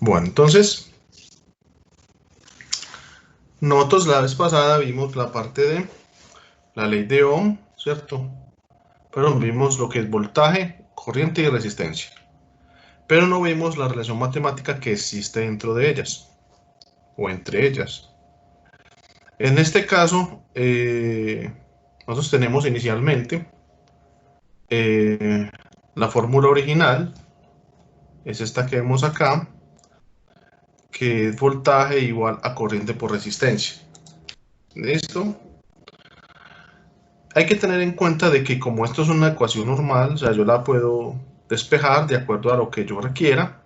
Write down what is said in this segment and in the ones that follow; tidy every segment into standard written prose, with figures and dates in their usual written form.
Bueno, entonces, nosotros la vez pasada vimos la parte de la ley de Ohm, ¿cierto? Pero vimos lo que es voltaje, corriente y resistencia. Pero no vimos la relación matemática que existe dentro de ellas, o entre ellas. En este caso, nosotros tenemos inicialmente la fórmula original, es esta que vemos acá, que es voltaje igual a corriente por resistencia. ¿Listo? Hay que tener en cuenta de que como esto es una ecuación normal, o sea, yo la puedo despejar de acuerdo a lo que yo requiera.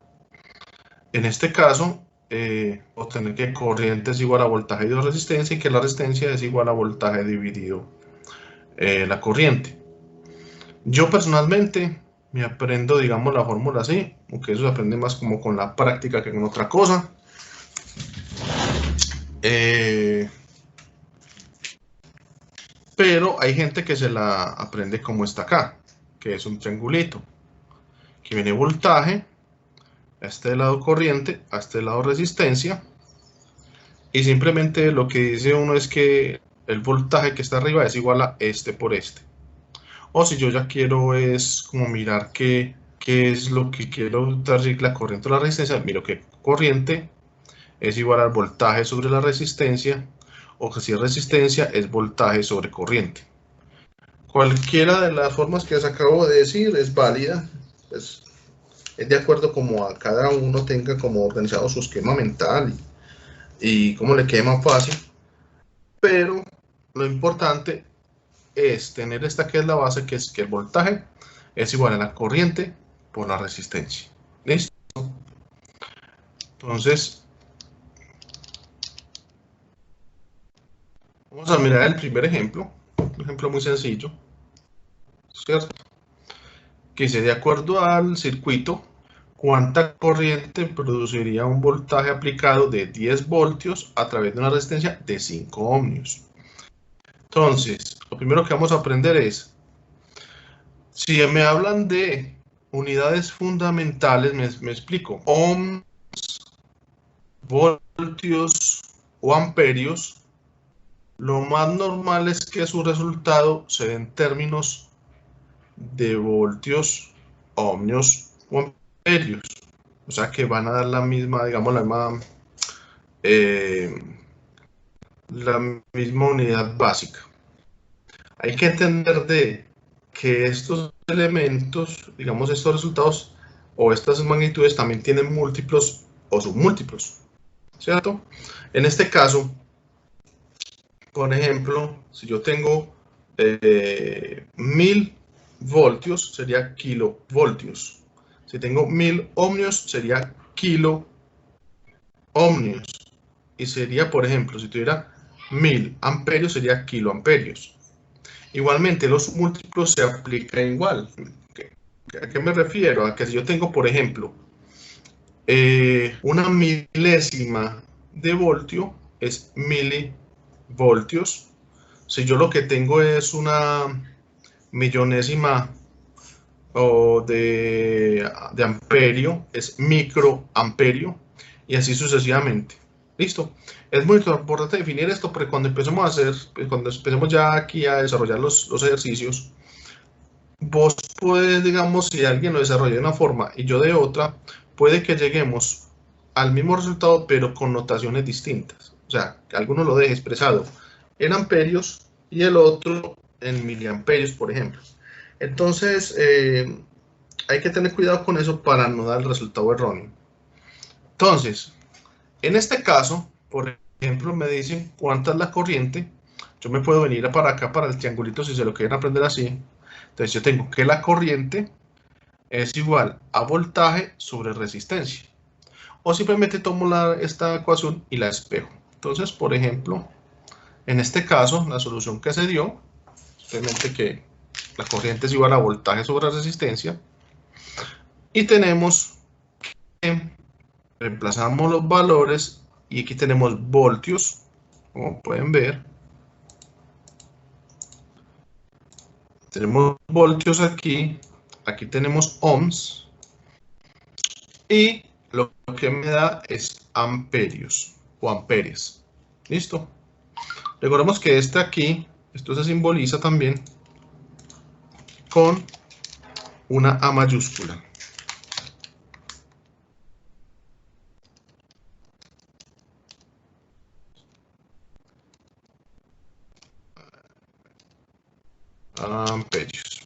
En este caso, obtener que corriente es igual a voltaje dividido resistencia y que la resistencia es igual a voltaje dividido la corriente. Yo personalmente me aprendo, digamos, la fórmula así, aunque eso se aprende más como con la práctica que con otra cosa. Pero hay gente que se la aprende como está acá, que es un triangulito, que viene voltaje, a este lado corriente, a este lado resistencia, y simplemente lo que dice uno es que el voltaje que está arriba es igual a este por este. O si yo ya quiero es como mirar qué es lo que quiero dar, la corriente o la resistencia, miro que corriente es igual al voltaje sobre la resistencia, o que si es resistencia es voltaje sobre corriente. Cualquiera de las formas que les acabo de decir es válida, pues es de acuerdo como a cada uno tenga como organizado su esquema mental y cómo le quede más fácil, pero lo importante es tener esta que es la base, que es que el voltaje es igual a la corriente por la resistencia. ¿Listo? Entonces, vamos a mirar el primer ejemplo, un ejemplo muy sencillo, ¿cierto? Que dice, de acuerdo al circuito, ¿cuánta corriente produciría un voltaje aplicado de 10 voltios a través de una resistencia de 5 ohmios? Entonces, lo primero que vamos a aprender es, si me hablan de unidades fundamentales, me explico, ohms, voltios o amperios, lo más normal es que su resultado se dé en términos de voltios, ohmios o amperios. O sea que van a dar la misma, digamos, la misma unidad básica. Hay que entender de que estos elementos, digamos, estos resultados o estas magnitudes también tienen múltiplos o submúltiplos, ¿cierto? En este caso, por ejemplo, si yo tengo 1000 voltios, sería kilovoltios. Si tengo 1000 ohmios, sería kilo ohmios. Y sería, por ejemplo, si tuviera 1000 amperios, sería kiloamperios. Igualmente, los múltiplos se aplican igual. ¿A qué me refiero? A que si yo tengo, por ejemplo, una milésima de voltio, es milivoltios. Si yo lo que tengo es una millonésima o de amperio, es microamperio, y así sucesivamente. Listo. Es muy importante definir esto porque cuando empecemos a hacer, cuando empecemos ya aquí a desarrollar los ejercicios, vos puedes, digamos, si alguien lo desarrolla de una forma y yo de otra, puede que lleguemos al mismo resultado, pero con notaciones distintas. O sea, que alguno lo deje expresado en amperios y el otro en miliamperios, por ejemplo. Entonces, hay que tener cuidado con eso para no dar el resultado erróneo. Entonces, en este caso, por ejemplo, me dicen cuánta es la corriente. Yo me puedo venir para acá, para el triangulito, si se lo quieren aprender así. Entonces, yo tengo que la corriente es igual a voltaje sobre resistencia. O simplemente tomo esta ecuación y la espejo. Entonces, por ejemplo, en este caso, la solución que se dio, simplemente que la corriente es igual a voltaje sobre resistencia. Y tenemos que reemplazamos los valores y aquí tenemos voltios, como pueden ver. Tenemos voltios aquí, aquí tenemos ohms y lo que me da es amperios o amperes. ¿Listo? Recordemos que este aquí, esto se simboliza también con una A mayúscula. Amperios.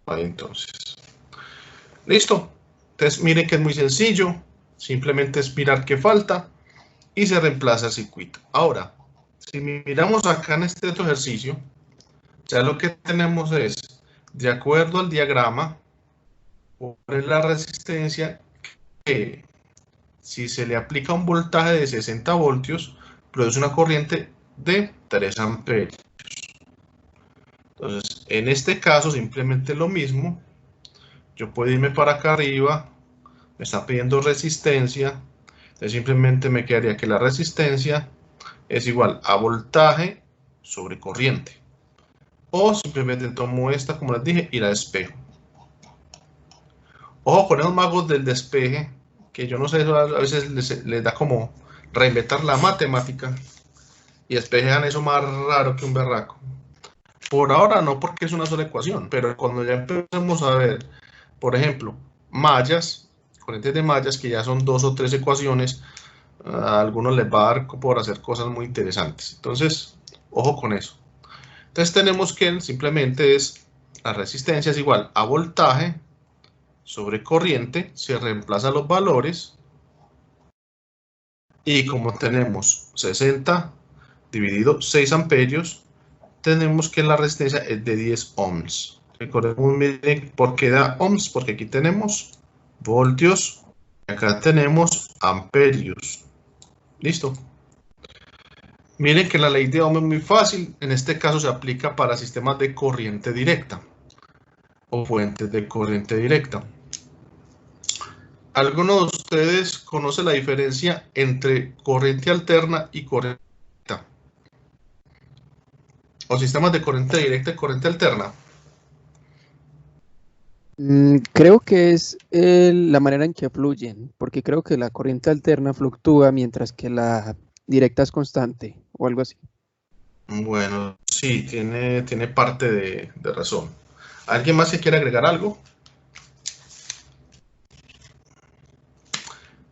Ahí entonces. Listo. Entonces miren que es muy sencillo. Simplemente es mirar qué falta y se reemplaza el circuito. Ahora, si miramos acá en este otro ejercicio, ya lo que tenemos es, de acuerdo al diagrama, poner la resistencia que si se le aplica un voltaje de 60 voltios, produce una corriente de 3 amperios. Entonces, en este caso, simplemente lo mismo. Yo puedo irme para acá arriba, me está pidiendo resistencia, entonces simplemente me quedaría que la resistencia es igual a voltaje sobre corriente. O simplemente tomo esta, como les dije, y la despejo. Ojo con los magos del despeje, que yo no sé, a veces les da como reinventar la matemática y despejan eso más raro que un berraco. Por ahora no, porque es una sola ecuación, pero cuando ya empecemos a ver, por ejemplo, mallas, corrientes de mallas, que ya son 2 o 3 ecuaciones, a algunos les va a dar por hacer cosas muy interesantes. Entonces, ojo con eso. Entonces tenemos que simplemente es la resistencia es igual a voltaje sobre corriente, se reemplazan los valores y como tenemos 60 dividido 6 amperios, tenemos que la resistencia es de 10 ohms. Recordemos, miren, ¿por qué da ohms? Porque aquí tenemos voltios, acá tenemos amperios. ¿Listo? Miren que la ley de Ohm es muy fácil. En este caso se aplica para sistemas de corriente directa o fuentes de corriente directa. ¿Alguno de ustedes conoce la diferencia entre corriente alterna y corriente directa? O sistemas de corriente directa y corriente alterna. Creo que es la manera en que fluyen, porque creo que la corriente alterna fluctúa mientras que la directa es constante o algo así. Bueno, sí, tiene parte de razón. ¿Alguien más que quiere agregar algo?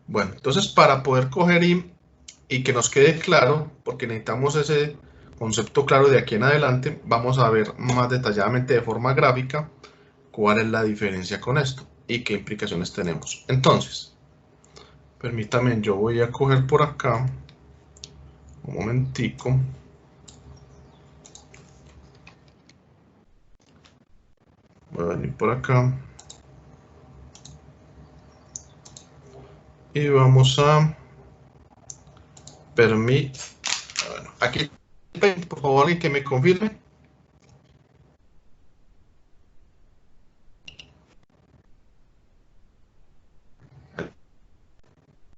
Bueno, entonces para poder coger y que nos quede claro, porque necesitamos ese concepto claro de aquí en adelante, vamos a ver más detalladamente de forma gráfica cuál es la diferencia con esto y qué implicaciones tenemos. Entonces, permítanme, yo voy a coger por acá, un momentico. Voy a venir por acá. Y vamos a permitir, bueno, aquí, por favor, alguien que me confirme.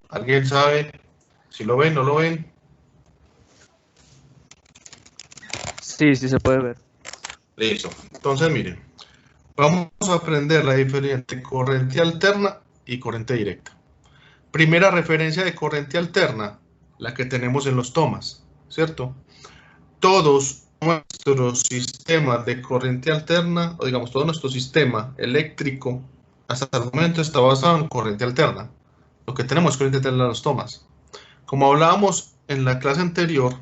¿Alguien sabe si lo ven o no lo ven? Sí, sí se puede ver. Listo. Entonces, miren, vamos a aprender la diferencia entre corriente alterna y corriente directa. Primera referencia de corriente alterna, la que tenemos en los tomas, ¿cierto? Todos nuestros sistemas de corriente alterna, o digamos, todo nuestro sistema eléctrico, hasta el momento está basado en corriente alterna. Lo que tenemos es corriente alterna en los tomas. Como hablábamos en la clase anterior,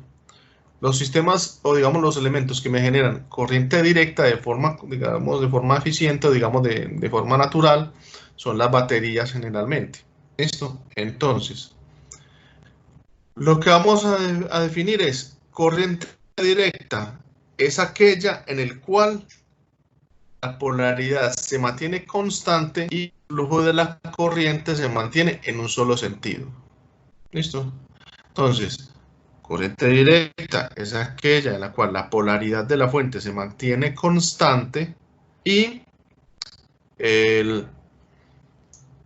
los sistemas o digamos los elementos que me generan corriente directa de forma, digamos, de forma eficiente o digamos de forma natural son las baterías generalmente. ¿Listo? Entonces, lo que vamos a definir es corriente directa. Es aquella en el cual la polaridad se mantiene constante y el flujo de la corriente se mantiene en un solo sentido. ¿Listo? Entonces, corriente directa es aquella en la cual la polaridad de la fuente se mantiene constante y,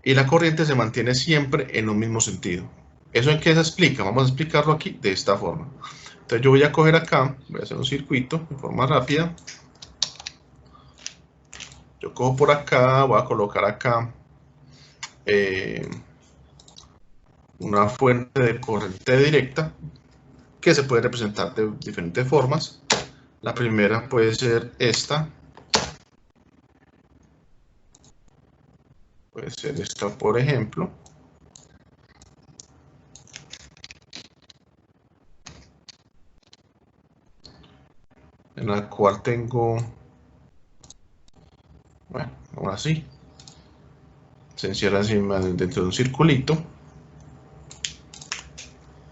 la corriente se mantiene siempre en un mismo sentido. ¿Eso en qué se explica? Vamos a explicarlo aquí de esta forma. Entonces yo voy a coger acá, voy a hacer un circuito de forma rápida. Yo cojo por acá, voy a colocar acá una fuente de corriente directa que se puede representar de diferentes formas. La primera puede ser esta. Puede ser esta, por ejemplo. En la cual tengo, bueno, ahora sí, se encierra encima dentro de un circulito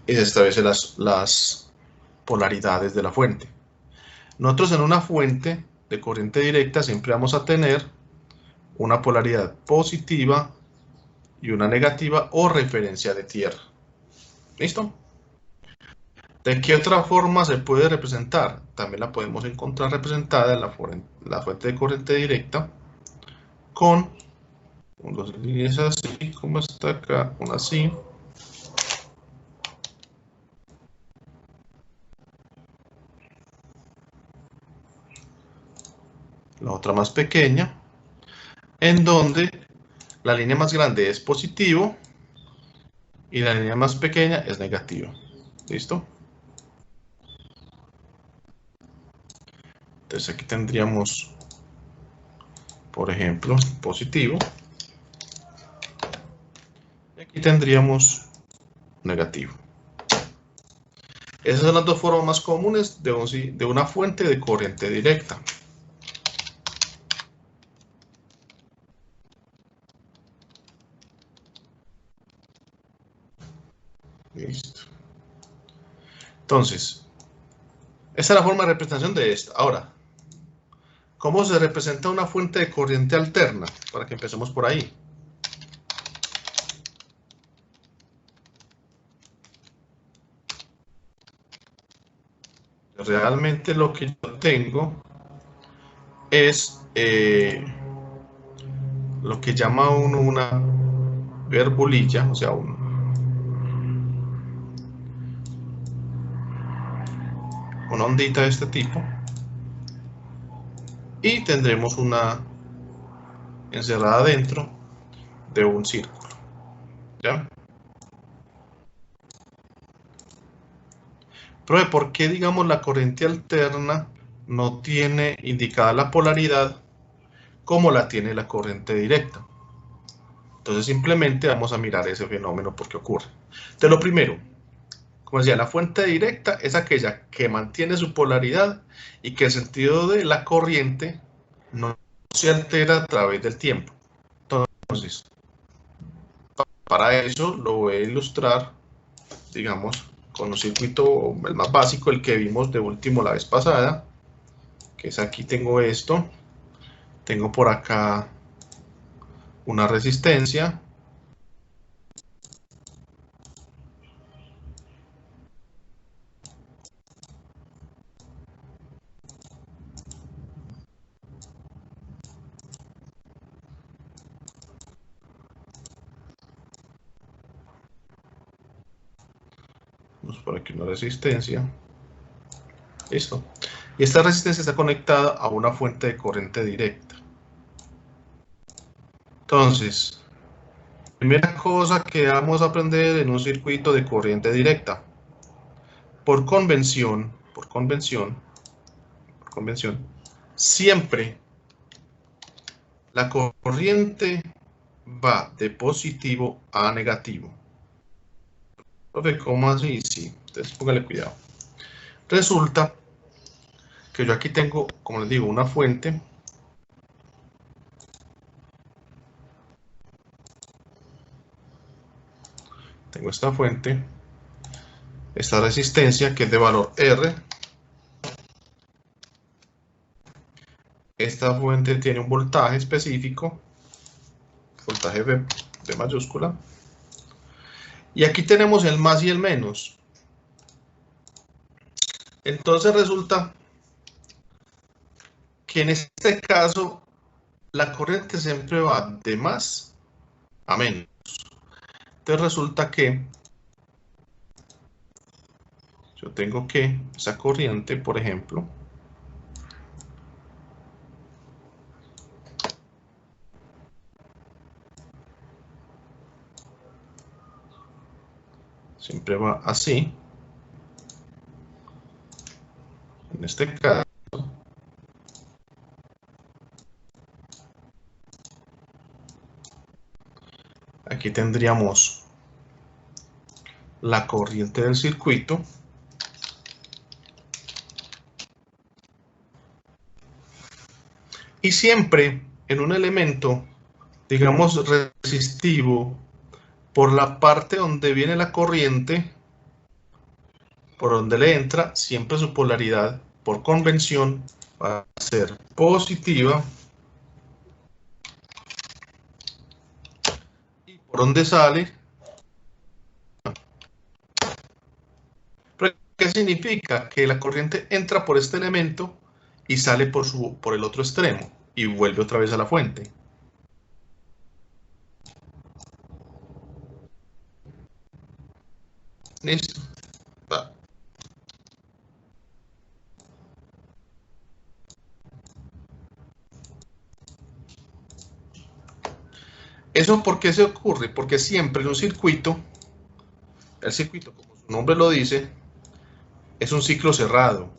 y se establecen las polaridades de la fuente. Nosotros en una fuente de corriente directa siempre vamos a tener una polaridad positiva y una negativa o referencia de tierra. ¿Listo? ¿De qué otra forma se puede representar? También la podemos encontrar representada en la fuente de corriente directa con dos líneas así, como está acá, una así. La otra más pequeña, en donde la línea más grande es positivo y la línea más pequeña es negativa. ¿Listo? Entonces aquí tendríamos, por ejemplo, positivo. Y aquí tendríamos negativo. Esas son las dos formas más comunes de una fuente de corriente directa. Listo. Entonces, esta es la forma de representación de esta. Ahora, ¿cómo se representa una fuente de corriente alterna? Para que empecemos por ahí. Realmente lo que yo tengo es lo que llama uno una verbolilla, o sea, una ondita de este tipo, y tendremos una encerrada dentro de un círculo. ¿Ya? Pero ¿por qué, digamos, la corriente alterna no tiene indicada la polaridad como la tiene la corriente directa? Entonces simplemente vamos a mirar ese fenómeno porque ocurre. Entonces lo primero, como decía, la fuente directa es aquella que mantiene su polaridad y que el sentido de la corriente no se altera a través del tiempo. Entonces, para eso lo voy a ilustrar, digamos, con un circuito, el más básico, el que vimos de último la vez pasada, que es aquí tengo esto, tengo por acá una resistencia, por aquí una resistencia, listo, y esta resistencia está conectada a una fuente de corriente directa. Entonces, primera cosa que vamos a aprender en un circuito de corriente directa, por convención, siempre la corriente va de positivo a negativo. Profe, ¿cómo así? Sí, entonces póngale cuidado. Resulta que yo aquí tengo, como les digo, una fuente. Tengo esta fuente, esta resistencia que es de valor R. Esta fuente tiene un voltaje específico, voltaje V mayúscula. Y aquí tenemos el más y el menos. Entonces resulta que en este caso la corriente siempre va de más a menos. Entonces resulta que yo tengo que esa corriente, por ejemplo, siempre va así. En este caso, aquí tendríamos la corriente del circuito. Y siempre en un elemento, digamos, resistivo, por la parte donde viene la corriente, por donde le entra, siempre su polaridad, por convención, va a ser positiva. Y por donde sale, ¿qué significa? Que la corriente entra por este elemento y sale por el otro extremo y vuelve otra vez a la fuente. ¿Listo? Va. ¿Eso por qué se ocurre? Porque siempre en un circuito, el circuito, como su nombre lo dice, es un ciclo cerrado.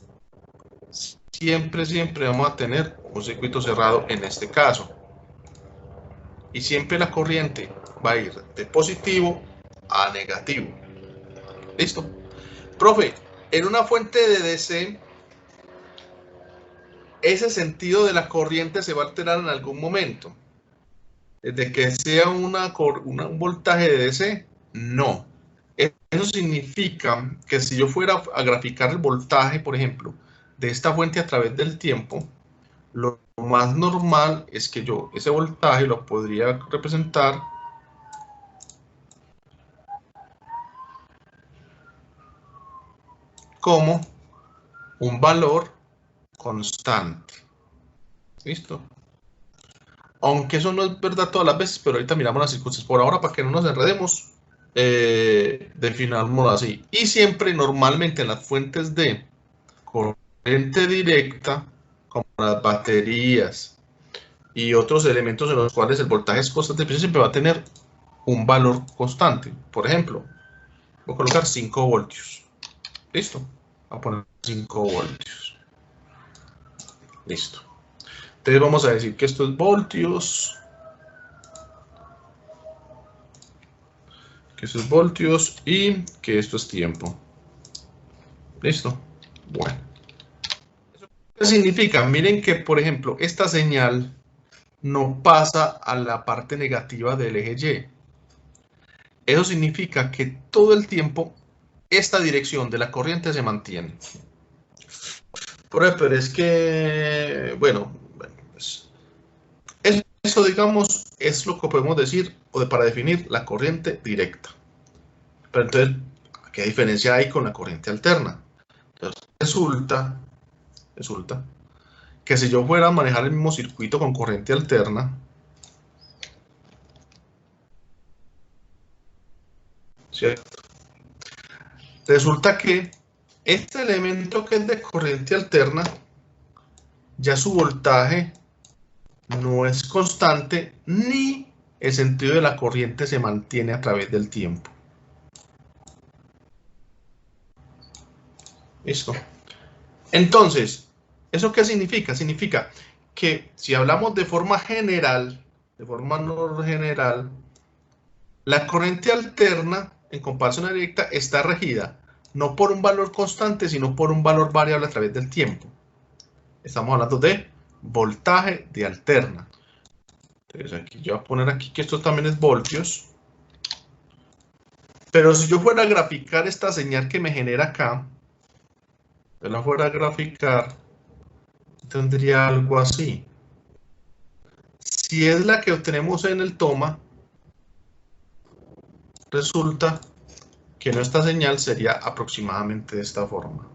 Siempre vamos a tener un circuito cerrado en este caso. Y siempre la corriente va a ir de positivo a negativo. ¿Listo? Profe, en una fuente de DC, ese sentido de la corriente se va a alterar en algún momento. Desde que sea un voltaje de DC, no. Eso significa que si yo fuera a graficar el voltaje, por ejemplo, de esta fuente a través del tiempo, lo más normal es que yo ese voltaje lo podría representar como un valor constante. ¿Listo? Aunque eso no es verdad todas las veces, pero ahorita miramos las circunstancias. Por ahora, para que no nos enredemos, definámoslo así. Y siempre, normalmente, en las fuentes de corriente directa, como las baterías y otros elementos en los cuales el voltaje es constante, siempre va a tener un valor constante. Por ejemplo, voy a colocar 5 voltios. ¿Listo? Voy a poner 5 voltios. Listo. Entonces vamos a decir que esto es voltios. Que esto es voltios y que esto es tiempo. ¿Listo? Bueno. ¿Qué significa? Miren que, por ejemplo, esta señal no pasa a la parte negativa del eje Y. Eso significa que todo el tiempo esta dirección de la corriente se mantiene. Pero es que, bueno, pues, eso, digamos, es lo que podemos decir para definir la corriente directa. Pero entonces, ¿qué diferencia hay con la corriente alterna? Entonces, resulta que si yo fuera a manejar el mismo circuito con corriente alterna, ¿cierto? Resulta que este elemento que es de corriente alterna, ya su voltaje no es constante ni el sentido de la corriente se mantiene a través del tiempo. ¿Listo? Entonces, ¿eso qué significa? Significa que si hablamos de forma general, la corriente alterna en comparación a la directa está regida no por un valor constante, sino por un valor variable a través del tiempo. Estamos hablando de voltaje de alterna. Entonces aquí yo voy a poner aquí que esto también es voltios. Pero si yo fuera a graficar esta señal que me genera acá, yo la fuera a graficar, tendría algo así. Si es la que obtenemos en el toma, resulta que nuestra señal sería aproximadamente de esta forma.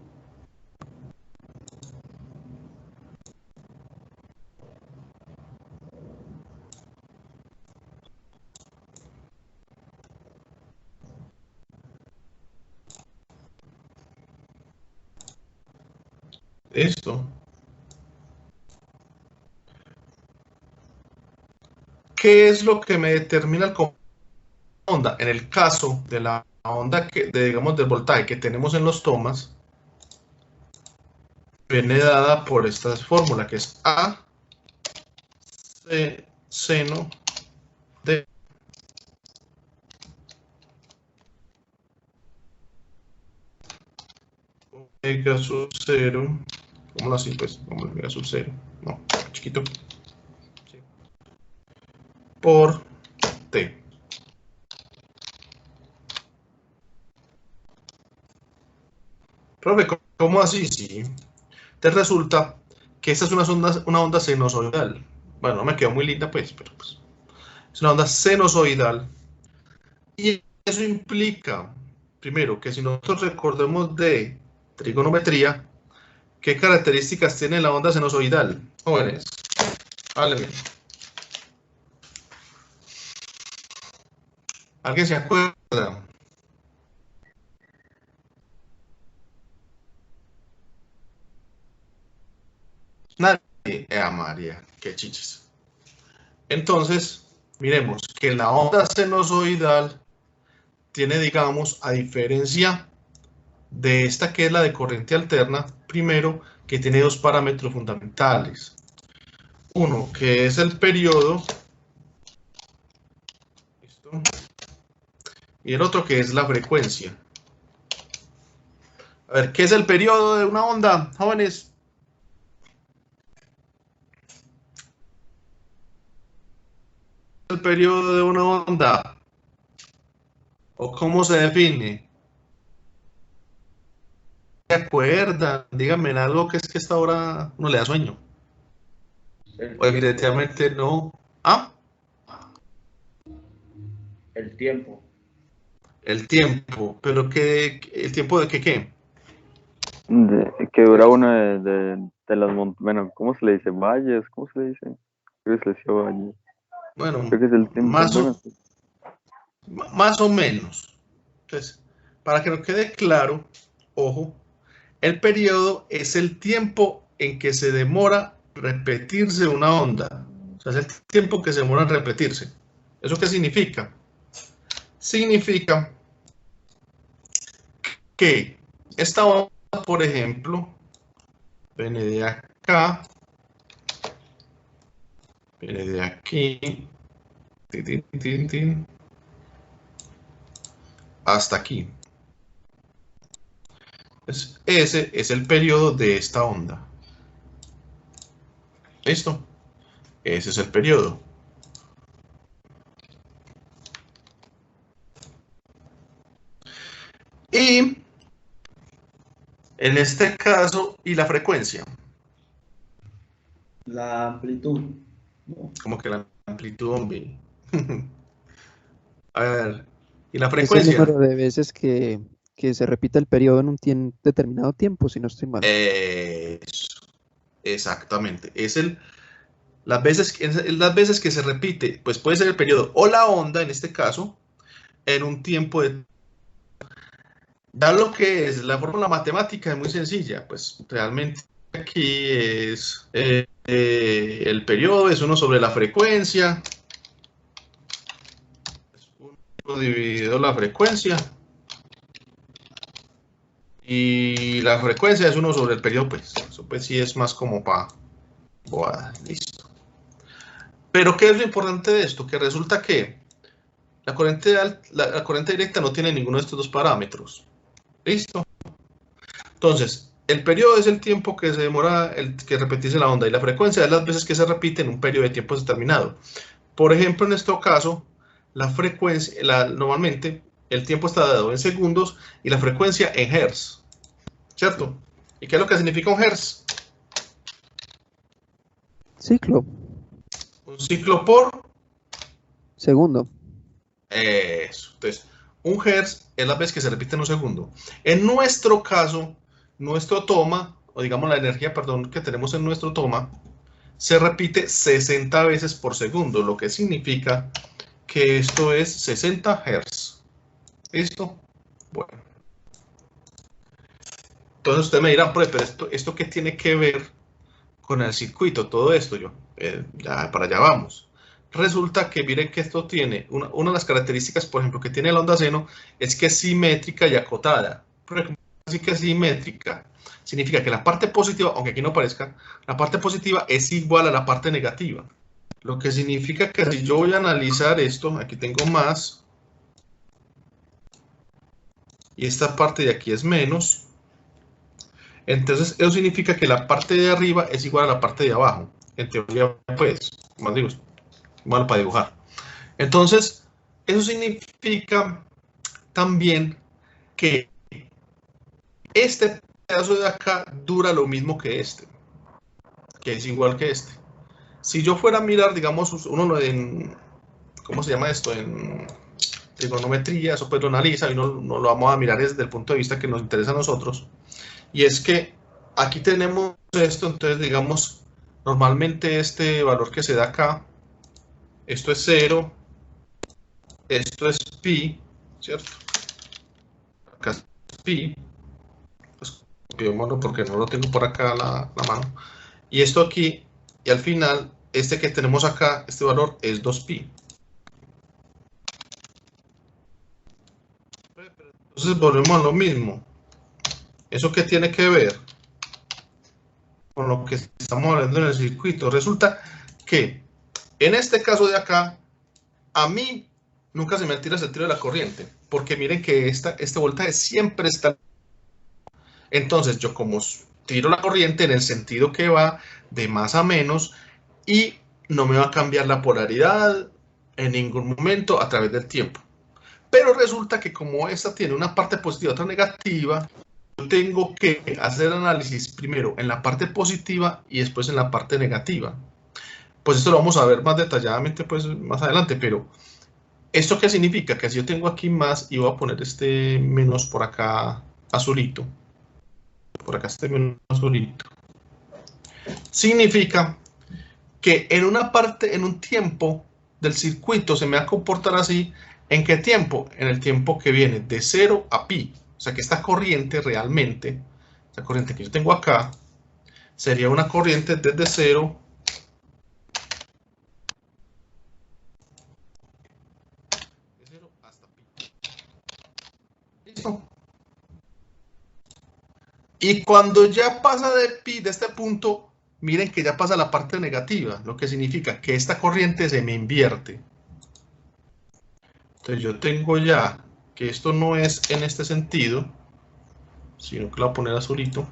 Esto. ¿Qué es lo que me determina el onda? En el caso de la onda digamos, del voltaje que tenemos en los tomas viene dada por esta fórmula que es A seno de omega sub 0, ¿cómo así? Pues, omega sub 0, no, chiquito, sí, por T. Profe, ¿cómo así? Sí. Te resulta que esta es una onda sinusoidal. Bueno, no me quedó muy linda, pues, pero pues, es una onda sinusoidal. Y eso implica, primero, que si nosotros recordemos de trigonometría, ¿qué características tiene la onda sinusoidal? Jóvenes, háblenme. ¿Alguien se acuerda? Nadie. María, qué chichis. Entonces, miremos que la onda sinusoidal tiene, digamos, a diferencia de esta que es la de corriente alterna, primero, que tiene dos parámetros fundamentales. Uno, que es el periodo. ¿Listo? Y el otro, que es la frecuencia. A ver, ¿qué es el periodo de una onda, jóvenes? El periodo de una onda. ¿O cómo se define? ¿Se acuerdan? Díganme en algo que es que esta hora no le da sueño. O evidentemente no. ¿Ah? El tiempo. El tiempo. ¿Pero qué? ¿El tiempo de qué? Que dura una de las montañas. Bueno, ¿cómo se le dice? Valles, ¿cómo se le dice? Creo que se le decía valle. Bueno, Creo que es el tiempo. más o menos. Entonces, para que nos quede claro, ojo, el periodo es el tiempo en que se demora repetirse una onda. O sea, es el tiempo que se demora en repetirse. ¿Eso qué significa? Significa que esta onda, por ejemplo, viene de acá, viene de aquí, hasta aquí. Ese es el periodo de esta onda. ¿Listo? Ese es el periodo. Y en este caso, ¿y la frecuencia? La amplitud. Como que la amplitud, hombre. A ver, ¿y la Es el frecuencia? número de veces que se repite el periodo en un determinado tiempo, si no estoy mal. Eso, exactamente. Las veces que se repite, pues puede ser el periodo o la onda, en este caso, en un tiempo de... Ya lo que es la fórmula matemática es muy sencilla, pues realmente aquí es el periodo es 1 sobre la frecuencia, es 1 dividido la frecuencia, y la frecuencia es 1 sobre el periodo, pues eso pues sí es más como para boada, listo. Pero ¿qué es lo importante de esto? Que resulta que la corriente directa no tiene ninguno de estos dos parámetros. ¿Listo? Entonces, el periodo es el tiempo que se demora que repetirse la onda y la frecuencia es las veces que se repite en un periodo de tiempo determinado. Por ejemplo, en este caso, la frecuencia, normalmente el tiempo está dado en segundos y la frecuencia en hertz. ¿Cierto? ¿Y qué es lo que significa un hertz? Ciclo. Un ciclo por Segundo. eso. Entonces, un hertz es la vez que se repite en un segundo. En nuestro caso, nuestro toma, o digamos la energía, perdón, que tenemos en nuestro toma, se repite 60 veces por segundo, lo que significa que esto es 60 Hz. ¿Listo? Bueno. Entonces usted me dirá, pero esto ¿qué tiene que ver con el circuito? Todo esto, ya para allá vamos. resulta que miren que esto tiene, una de las características, por ejemplo, que tiene la onda seno, es que es simétrica y acotada. Así que es simétrica. Significa que la parte positiva, aunque aquí no parezca, la parte positiva es igual a la parte negativa. Lo que significa que si yo voy a analizar esto, aquí tengo más, y esta parte de aquí es menos, entonces eso significa que la parte de arriba es igual a la parte de abajo. En teoría, pues, como digo, malo para dibujar. Entonces, eso significa también que este pedazo de acá dura lo mismo que este, que es igual que este. Si yo fuera a mirar, digamos, uno en, ¿cómo se llama esto? En trigonometría, eso pues lo analiza y no lo vamos a mirar desde el punto de vista que nos interesa a nosotros. Y es que aquí tenemos esto, entonces digamos, normalmente este valor que se da acá, esto es 0, esto es pi, ¿cierto? Acá es pi, pues copiémoslo porque no lo tengo por acá la mano. Y esto aquí, y al final, este que tenemos acá, este valor es 2pi. Entonces volvemos a lo mismo. ¿Eso qué tiene que ver con lo que estamos hablando en el circuito? Resulta que en este caso de acá, a mí nunca se me altera el tiro de la corriente, porque miren que este voltaje siempre está. Entonces yo como tiro la corriente en el sentido que va de más a menos y no me va a cambiar la polaridad en ningún momento a través del tiempo. Pero resulta que como esta tiene una parte positiva y otra negativa, yo tengo que hacer análisis primero en la parte positiva y después en la parte negativa. Pues esto lo vamos a ver más detalladamente pues más adelante, pero ¿esto qué significa? Que si yo tengo aquí más y voy a poner este menos por acá azulito, por acá este menos azulito, significa que en una parte, en un tiempo del circuito se me va a comportar así. ¿En qué tiempo? En el tiempo que viene de 0 a pi. O sea que esta corriente realmente, esta corriente que yo tengo acá, sería una corriente desde 0 hasta pi. ¿Listo? Y cuando ya pasa de pi, de este punto, miren que ya pasa la parte negativa, lo que significa que esta corriente se me invierte. Entonces yo tengo ya que esto no es en este sentido, sino que lo voy a poner azulito,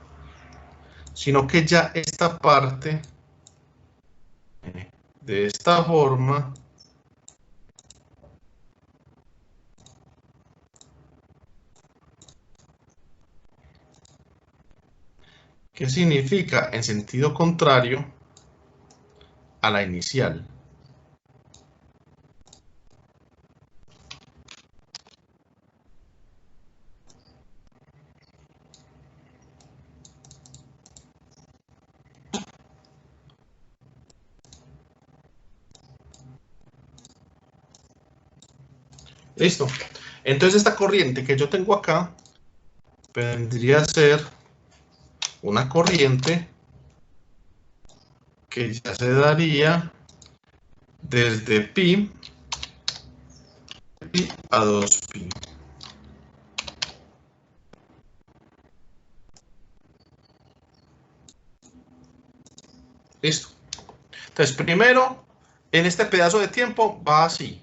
sino que ya esta parte de esta forma ¿qué significa? En sentido contrario a la inicial. Listo. Entonces esta corriente que yo tengo acá vendría a ser una corriente que ya se daría desde pi a 2pi. Listo. Entonces primero, en este pedazo de tiempo va así.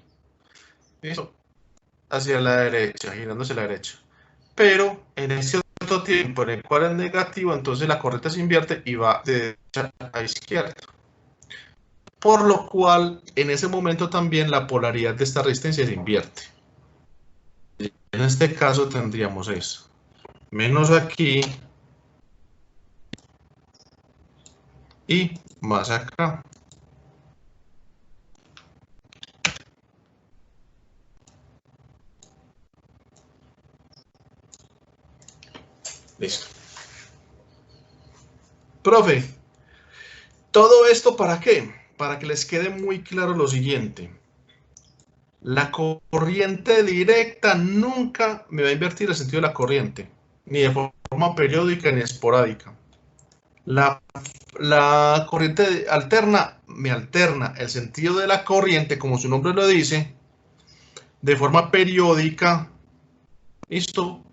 ¿Listo? Hacia la derecha, girándose a la derecha. Pero en ese otro tiempo en el cual es negativo, entonces la corriente se invierte y va de derecha a izquierda. Por lo cual, en ese momento también la polaridad de esta resistencia se invierte. En este caso tendríamos eso. Menos aquí y más acá. Listo. Profe, ¿todo esto para qué? Para que les quede muy claro lo siguiente. La corriente directa nunca me va a invertir el sentido de la corriente, ni de forma periódica ni esporádica. La La corriente alterna me alterna el sentido de la corriente, como su nombre lo dice, de forma periódica. ¿Listo?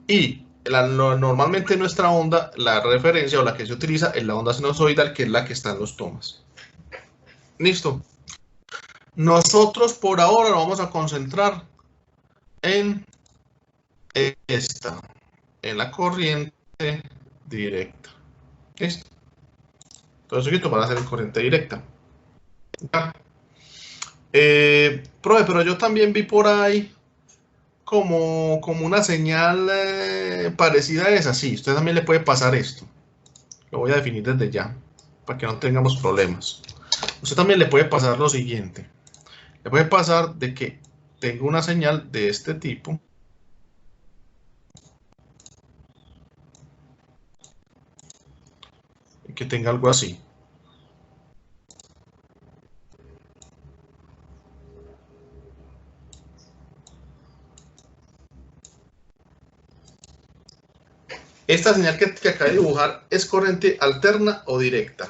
Y normalmente nuestra onda, la referencia o la que se utiliza es la onda sinusoidal, que es la que está en los tomas. ¿Listo? Nosotros por ahora nos vamos a concentrar en esta, en la corriente directa. ¿Listo? Entonces esto van a ser en corriente directa. Profe, pero yo también vi por ahí como una señal parecida a esa. Sí, usted también le puede pasar esto. Lo voy a definir desde ya, para que no tengamos problemas. Usted también le puede pasar lo siguiente. Le puede pasar de que tengo una señal de este tipo. Y que tenga algo así. Esta señal que acabo de dibujar es corriente alterna o directa.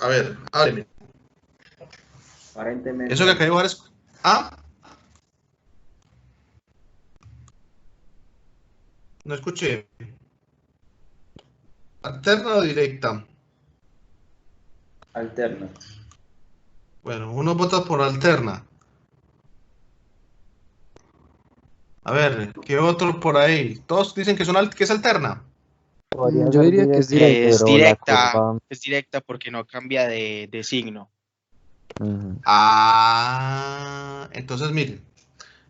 A ver, ábreme. Aparentemente. Eso que acabo de dibujar es... ¿Ah? No escuché. ¿Alterna o directa? Alterna. Bueno, uno vota por alterna. A ver, ¿qué otro por ahí? Todos dicen que que es alterna. Yo diría que es directa. Es pero la directa, curva- es directa porque no cambia de signo. Ujú. Ah, entonces miren,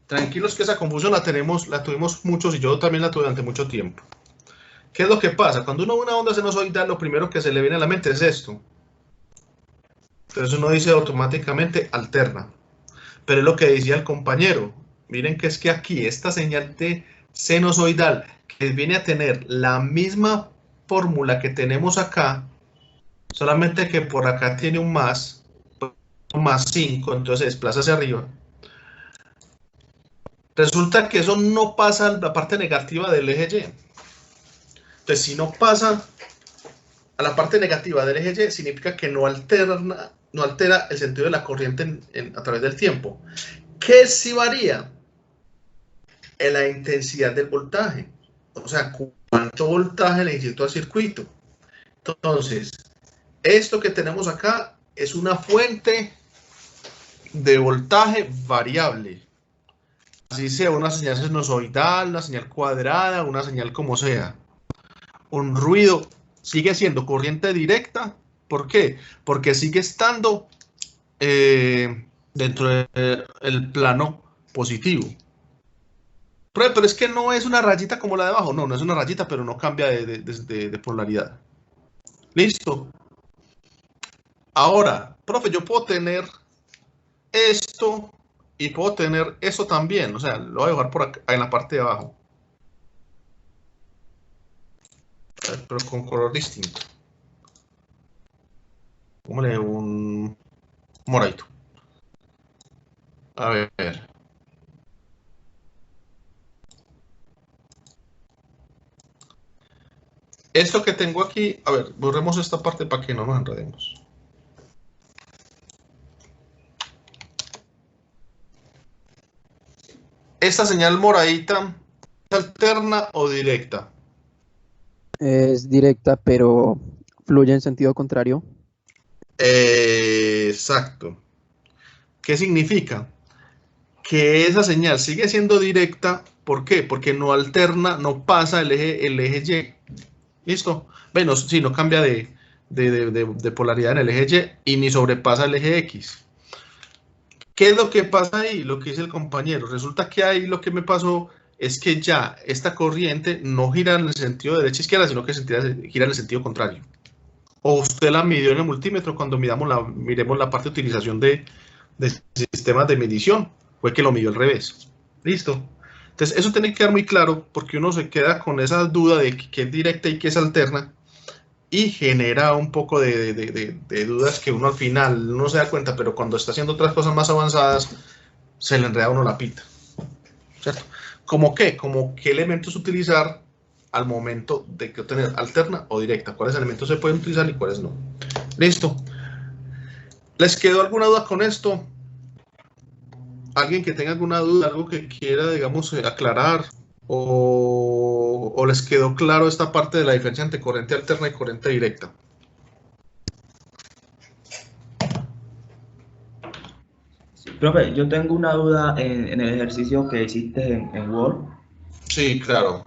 tranquilos que esa confusión la tuvimos muchos y yo también la tuve durante mucho tiempo. ¿Qué es lo que pasa? Cuando uno ve una onda sinusoidal, lo primero que se le viene a la mente es esto. Entonces uno dice automáticamente alterna. Pero es lo que decía el compañero. Miren que es que aquí esta señal de sinusoidal, que viene a tener la misma fórmula que tenemos acá, solamente que por acá tiene un más 5, entonces se desplaza hacia arriba. Resulta que eso no pasa a la parte negativa del eje Y. Entonces, si no pasa a la parte negativa del eje Y, significa que no altera el sentido de la corriente a través del tiempo. ¿Qué sí varía? En la intensidad del voltaje. O sea, cuánto voltaje le inyecto al circuito. Entonces, esto que tenemos acá es una fuente de voltaje variable. Así sea una señal sinusoidal, una señal cuadrada, una señal como sea. Un ruido sigue siendo corriente directa. ¿Por qué? Porque sigue estando dentro del plano positivo. Pero es que no es una rayita como la de abajo. No, no es una rayita, pero no cambia de polaridad. ¿Listo? Ahora, profe, yo puedo tener esto y puedo tener eso también. O sea, lo voy a dejar por acá, en la parte de abajo. Pero con color distinto. Póngale un moradito. A ver. Esto que tengo aquí, a ver, borremos esta parte para que no nos enredemos. Esta señal moradita, ¿es alterna o directa? Es directa, pero fluye en sentido contrario. Exacto. ¿Qué significa? Que esa señal sigue siendo directa. ¿Por qué? Porque no alterna, no pasa el eje Y. ¿Listo? Bueno, sí, no cambia de polaridad en el eje Y y ni sobrepasa el eje X. ¿Qué es lo que pasa ahí? Lo que dice el compañero. Resulta que ahí lo que me pasó es que ya esta corriente no gira en el sentido de derecha-izquierda, sino que gira en el sentido contrario. O usted la midió en el multímetro cuando miremos la parte de utilización de sistemas de medición. Fue que lo midió al revés. ¿Listo? Entonces, eso tiene que quedar muy claro porque uno se queda con esa duda de qué es directa y qué es alterna y genera un poco de dudas que uno al final no se da cuenta, pero cuando está haciendo otras cosas más avanzadas, se le enreda a uno la pita. ¿Cierto? ¿Cómo qué? Como qué elementos utilizar al momento de que obtener alterna o directa. ¿Cuáles elementos se pueden utilizar y cuáles no? Listo. ¿Les quedó alguna duda con esto? ¿Alguien que tenga alguna duda, algo que quiera, digamos, aclarar? ¿O les quedó claro esta parte de la diferencia entre corriente alterna y corriente directa? Sí, profe, yo tengo una duda en el ejercicio que hiciste en Word. Sí, claro.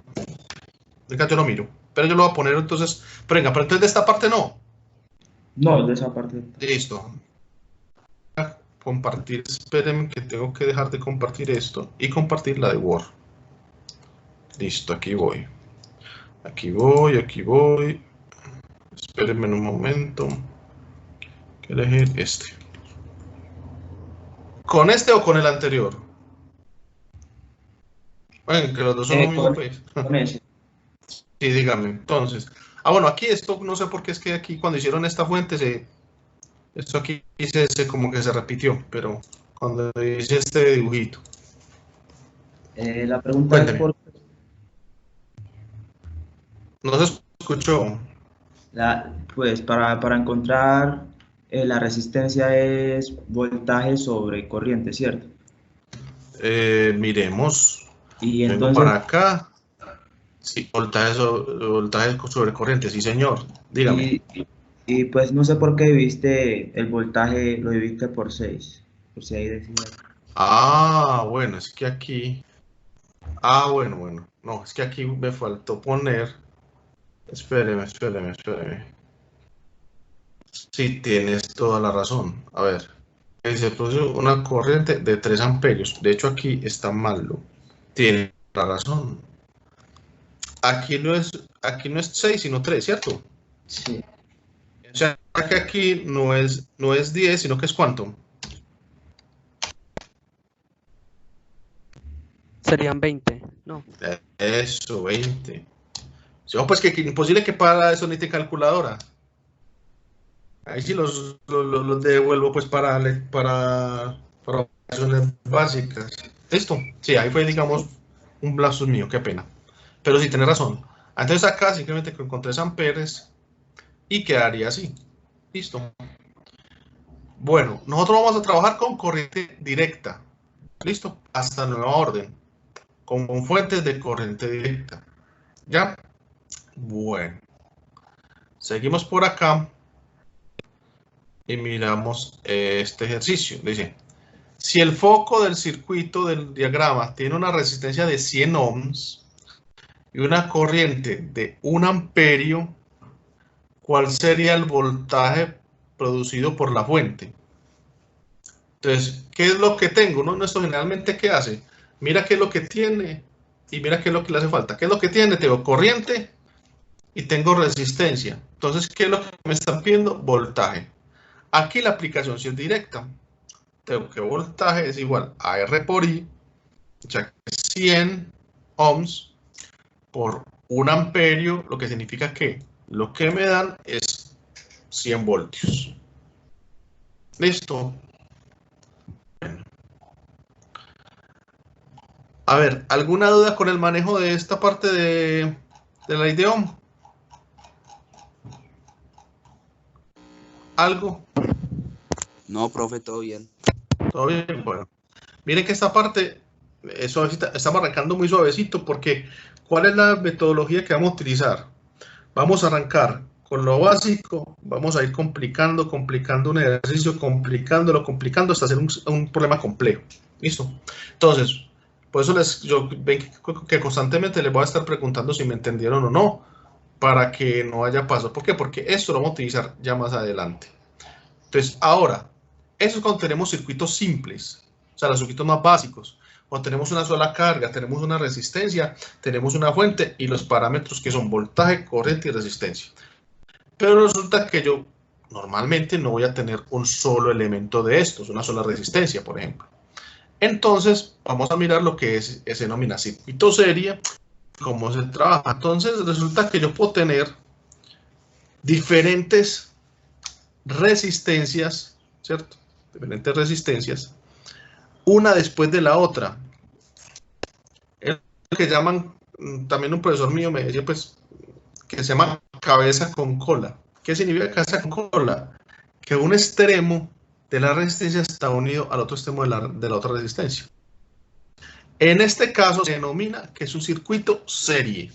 Venga, yo lo miro. Pero yo lo voy a poner entonces. Pero venga, pero entonces de esta parte no. No, de esa parte. Listo. Compartir. Espérenme que tengo que dejar de compartir esto y compartir la de Word. Listo, aquí voy. Aquí voy, aquí voy. Espérenme un momento. Voy a elegir este. ¿Con este o con el anterior? Bueno, que los dos son lo mismo, pues. Con ese. Sí, dígame. Entonces. Bueno, aquí esto, no sé por qué es que aquí cuando hicieron esta fuente, esto aquí como que se repitió, pero cuando hice este dibujito. La pregunta Cuénteme. es por No se escuchó. pues para encontrar la resistencia es voltaje sobre corriente, ¿cierto? Miremos. Y Vengo entonces, para acá. Sí, voltaje sobre corriente, sí, señor. Dígame. y pues no sé por qué dividiste el voltaje, lo dividiste por 6. Por si ahí decía. Bueno, es que aquí. Bueno. No, es que aquí me faltó poner. Espéreme. Sí, tienes toda la razón. A ver. Se produce una corriente de 3 amperios. De hecho, aquí está mal. Tiene la razón. Aquí no es 6, sino 3, ¿cierto? Sí. O sea, que aquí no es 10, sino que es ¿cuánto? Serían 20, ¿no? Eso, 20. Pues que imposible que para eso necesite calculadora. Ahí sí los devuelvo pues para operaciones básicas. Listo. Sí, ahí fue, digamos, un lapsus mío, qué pena. Pero sí, tenés razón. Entonces acá simplemente con 3 amperes y quedaría así. Listo. Bueno, nosotros vamos a trabajar con corriente directa. Listo. Hasta nueva orden. Con fuentes de corriente directa. ¿Ya? Bueno. Seguimos por acá. Y miramos este ejercicio. Dice, si el foco del circuito del diagrama tiene una resistencia de 100 ohms y una corriente de 1 amperio, ¿cuál sería el voltaje producido por la fuente? Entonces, ¿qué es lo que tengo? ¿No? Esto generalmente, ¿qué hace? Mira qué es lo que tiene y mira qué es lo que le hace falta. ¿Qué es lo que tiene? Tengo corriente y tengo resistencia. Entonces, ¿qué es lo que me están pidiendo? Voltaje. Aquí la aplicación sí es directa. Tengo que voltaje es igual a R por I, o sea, 100 ohms por 1 amperio, lo que significa que lo que me dan es 100 voltios. Listo. Bueno. A ver, ¿alguna duda con el manejo de esta parte de la ley de Ohm? ¿Algo? No, profe, todo bien. ¿Todo bien? Bueno. Miren que esta parte es suavecita, estamos arrancando muy suavecito porque ¿cuál es la metodología que vamos a utilizar? Vamos a arrancar con lo básico, vamos a ir complicando un ejercicio, complicando hasta hacer un problema complejo. ¿Listo? Entonces, por eso yo ven que constantemente les voy a estar preguntando si me entendieron o no, para que no haya paso. ¿Por qué? Porque esto lo vamos a utilizar ya más adelante. Entonces, ahora, eso es cuando tenemos circuitos simples, o sea, los circuitos más básicos. Cuando tenemos una sola carga, tenemos una resistencia, tenemos una fuente y los parámetros que son voltaje, corriente y resistencia. Pero resulta que yo normalmente no voy a tener un solo elemento de estos, una sola resistencia, por ejemplo. Entonces, vamos a mirar lo que se denomina circuito serie, cómo se trabaja. Entonces, resulta que yo puedo tener diferentes resistencias, ¿cierto? Diferentes resistencias, una después de la otra. Es lo que llaman también un profesor mío me decía, pues, que se llama cabeza con cola. ¿Qué significa cabeza con cola? Que un extremo de la resistencia está unido al otro extremo de la otra resistencia. En este caso se denomina que es un circuito serie.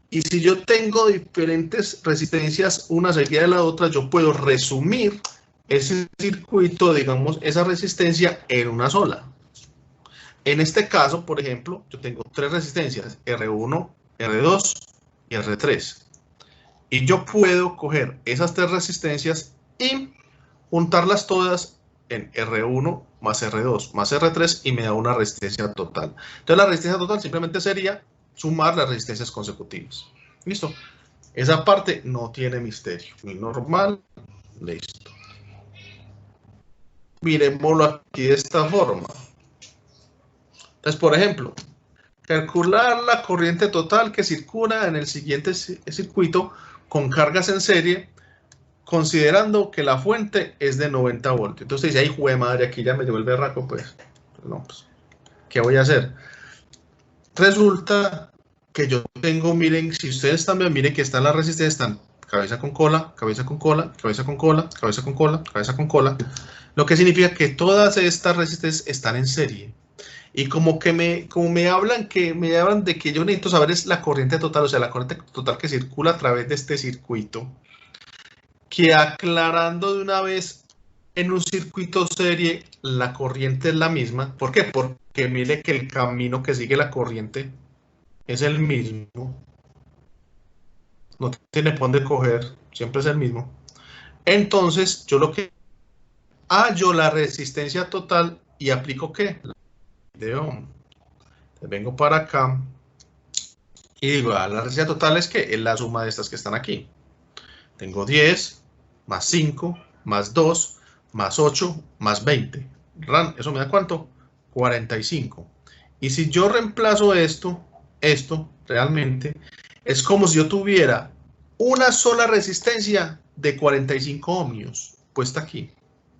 Y si yo tengo diferentes resistencias una seguida de la otra, yo puedo resumir ese circuito, digamos, esa resistencia en una sola. En este caso, por ejemplo, yo tengo tres resistencias, R1, R2 y R3. Y yo puedo coger esas tres resistencias y juntarlas todas en R1 más R2 más R3 y me da una resistencia total. Entonces la resistencia total simplemente sería sumar las resistencias consecutivas. ¿Listo? Esa parte no tiene misterio. Normal, listo. Miremoslo aquí de esta forma. Entonces, por ejemplo, calcular la corriente total que circula en el siguiente circuito con cargas en serie, considerando que la fuente es de 90 voltios. Entonces dice, ay, jue madre, aquí ya me llevo el berraco, pues. No, pues, ¿qué voy a hacer? Resulta que yo tengo, miren, si ustedes también miren que están las resistencias, están cabeza con cola, cabeza con cola, cabeza con cola, cabeza con cola, cabeza con cola, lo que significa que todas estas resistencias están en serie. Y como me hablan de que yo necesito saber es la corriente total, o sea, la corriente total que circula a través de este circuito, que aclarando de una vez, en un circuito serie la corriente es la misma. ¿Por qué? Porque mire que el camino que sigue la corriente es el mismo. No tiene por dónde coger, siempre es el mismo. Entonces, yo lo que hallo la resistencia total y aplico ¿qué? De ohm. Entonces vengo para acá y digo, la resistencia total es que es la suma de estas que están aquí. Tengo 10 más 5 más 2 más 8 más 20. ¿Eso me da cuánto? 45. Y si yo reemplazo esto realmente es como si yo tuviera una sola resistencia de 45 ohmios puesta aquí,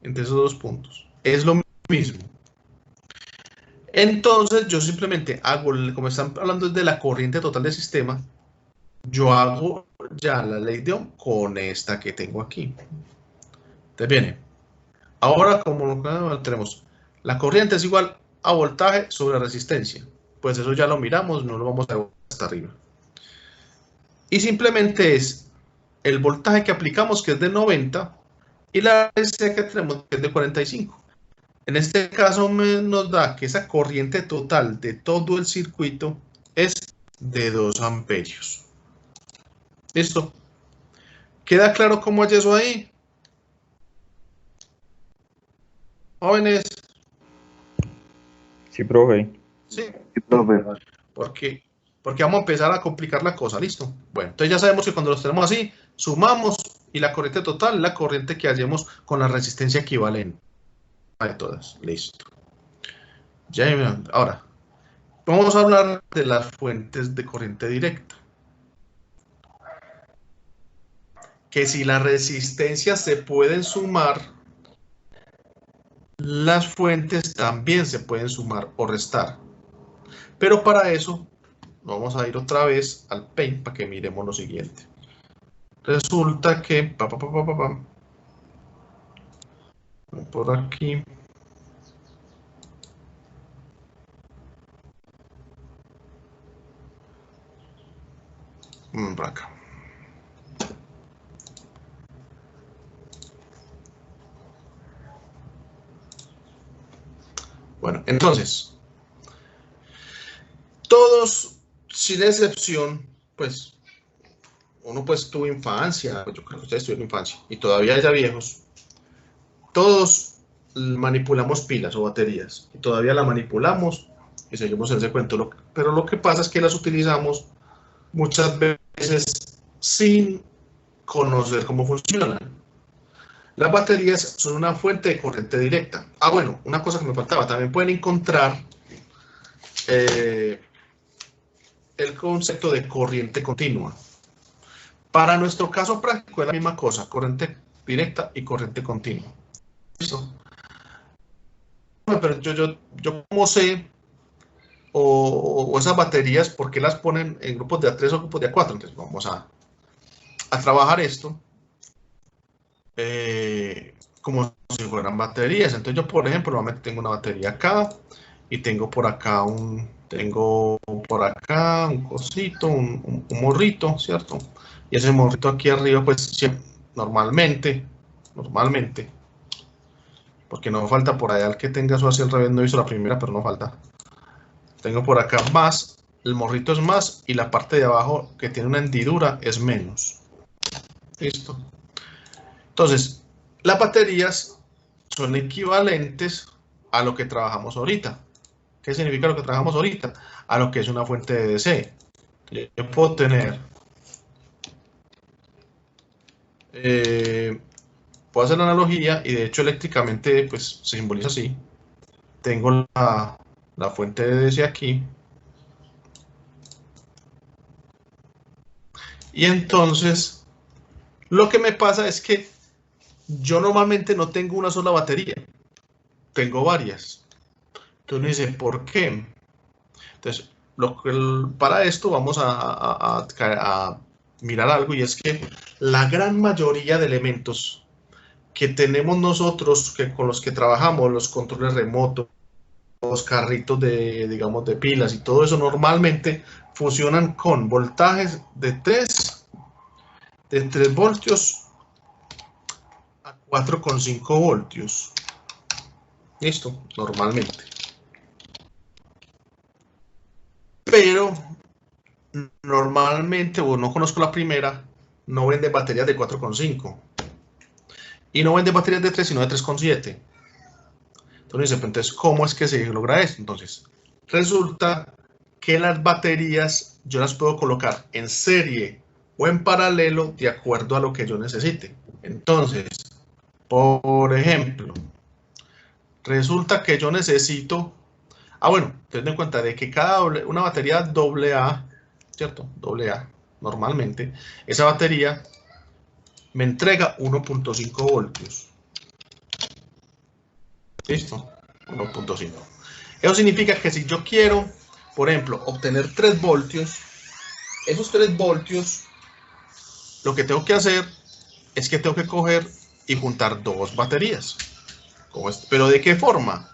entre esos dos puntos. Es lo mismo. Entonces yo simplemente hago, como están hablando de la corriente total del sistema, yo hago ya la ley de Ohm con esta que tengo aquí. Entonces viene, ahora como tenemos, la corriente es igual a voltaje sobre resistencia. Pues eso ya lo miramos, no lo vamos a ver hasta arriba. Y simplemente es el voltaje que aplicamos, que es de 90, y la resistencia que tenemos, que es de 45. En este caso nos da que esa corriente total de todo el circuito es de 2 amperios. ¿Listo? ¿Queda claro cómo hay eso ahí? Jóvenes. Sí, profe. Sí. Sí, profe. Porque vamos a empezar a complicar la cosa, ¿listo? Bueno, entonces ya sabemos que cuando los tenemos así, sumamos y la corriente total es la corriente que hallemos con la resistencia equivalente de todas. Listo. Ya, ahora, vamos a hablar de las fuentes de corriente directa. Que si las resistencias se pueden sumar, las fuentes también se pueden sumar o restar. Pero para eso vamos a ir otra vez al Paint para que miremos lo siguiente. Resulta que por aquí por acá. Bueno, entonces todos, sin excepción, pues, uno pues tuvo infancia, pues yo creo que ustedes tuvieron infancia, y todavía ya viejos, todos manipulamos pilas o baterías, y todavía la manipulamos, y seguimos en ese cuento, pero lo que pasa es que las utilizamos muchas veces sin conocer cómo funcionan. Las baterías son una fuente de corriente directa. Ah, bueno, una cosa que me faltaba, también pueden encontrar el concepto de corriente continua. Para nuestro caso práctico es la misma cosa, corriente directa y corriente continua. ¿Listo? Pero yo como sé o esas baterías, ¿por qué las ponen en grupos de A3 o grupos de A4? Entonces vamos a trabajar esto como si fueran baterías. Entonces yo, por ejemplo, normalmente tengo una batería acá y tengo por acá un cosito, un morrito, ¿cierto? Y ese morrito aquí arriba, pues siempre, normalmente, porque no falta por allá el que tenga eso así al revés, no hizo la primera, pero no falta. Tengo por acá más, el morrito es más y la parte de abajo que tiene una hendidura es menos. Listo. Entonces, las baterías son equivalentes a lo que trabajamos ahorita. ¿Qué significa lo que trabajamos ahorita? A lo que es una fuente de DC. Yo puedo tener, puedo hacer la analogía y de hecho eléctricamente pues se simboliza así. Tengo la fuente de DC aquí. Y entonces, lo que me pasa es que yo normalmente no tengo una sola batería, tengo varias. Entonces me dice, ¿por qué? Entonces, para esto vamos a mirar algo, y es que la gran mayoría de elementos que tenemos nosotros, con los que trabajamos, los controles remotos, los carritos digamos, de pilas y todo eso, normalmente funcionan con voltajes de 3 voltios a 4,5 voltios. Listo, normalmente. Pero normalmente, o no conozco la primera, no vende baterías de 4,5. Y no vende baterías de 3, sino de 3,7. Entonces, ¿cómo es que se logra esto? Entonces, resulta que las baterías yo las puedo colocar en serie o en paralelo de acuerdo a lo que yo necesite. Entonces, por ejemplo, resulta que yo necesito... bueno, teniendo en cuenta de que una batería AA, ¿cierto? AA, normalmente, esa batería me entrega 1,5 voltios. ¿Listo? 1,5. Eso significa que si yo quiero, por ejemplo, obtener 3 voltios, esos 3 voltios, lo que tengo que hacer es que tengo que coger y juntar 2 baterías. ¿Pero de qué forma?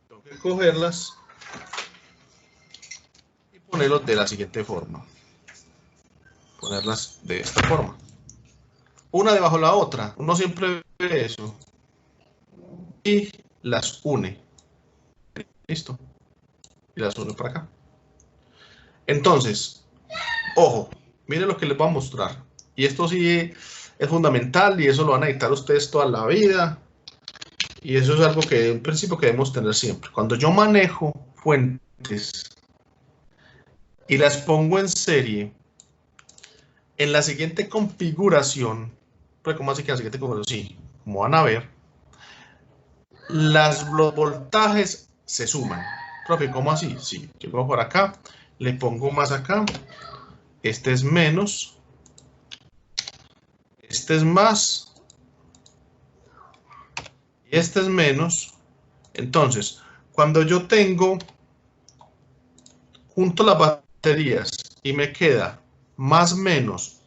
Tengo que cogerlas y ponerlos de la siguiente forma. Ponerlas de esta forma. Una debajo de la otra. Uno siempre ve eso. Y las une. Listo. Y las une para acá. Entonces, ojo, miren lo que les voy a mostrar. Y esto sí es fundamental y eso lo van a necesitar ustedes toda la vida. Y eso es algo que, un principio que debemos tener siempre. Cuando yo manejo fuentes y las pongo en serie, en la siguiente configuración, pero ¿cómo así que en la siguiente configuración? Sí, como van a ver, los voltajes se suman. Profe, ¿cómo así? Sí, yo cojo por acá, le pongo más acá, este es menos, este es más, y este es menos. Entonces, cuando yo junto las baterías y me queda más menos,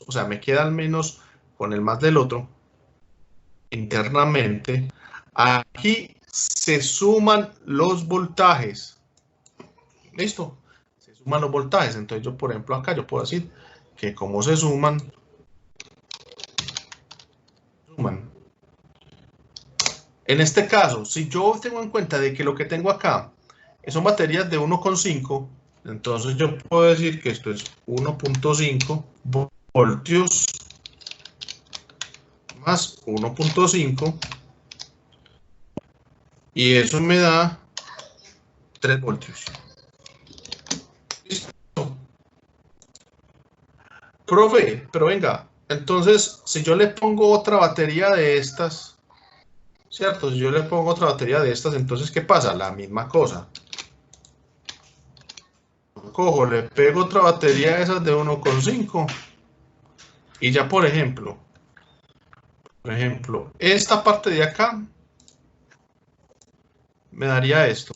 o sea, me queda al menos con el más del otro, internamente, aquí se suman los voltajes. ¿Listo? Se suman los voltajes. Entonces yo, por ejemplo, acá yo puedo decir que como se suman. En este caso, si yo tengo en cuenta de que lo que tengo acá son baterías de 1,5, entonces yo puedo decir que esto es 1,5 voltios más 1,5 y eso me da 3 voltios. ¿Listo? Profe, pero venga, entonces si yo le pongo otra batería de estas, ¿cierto? Si yo le pongo otra batería de estas, entonces ¿qué pasa? La misma cosa. Cojo, le pego otra batería de esas de 1,5 y ya por ejemplo, esta parte de acá me daría esto.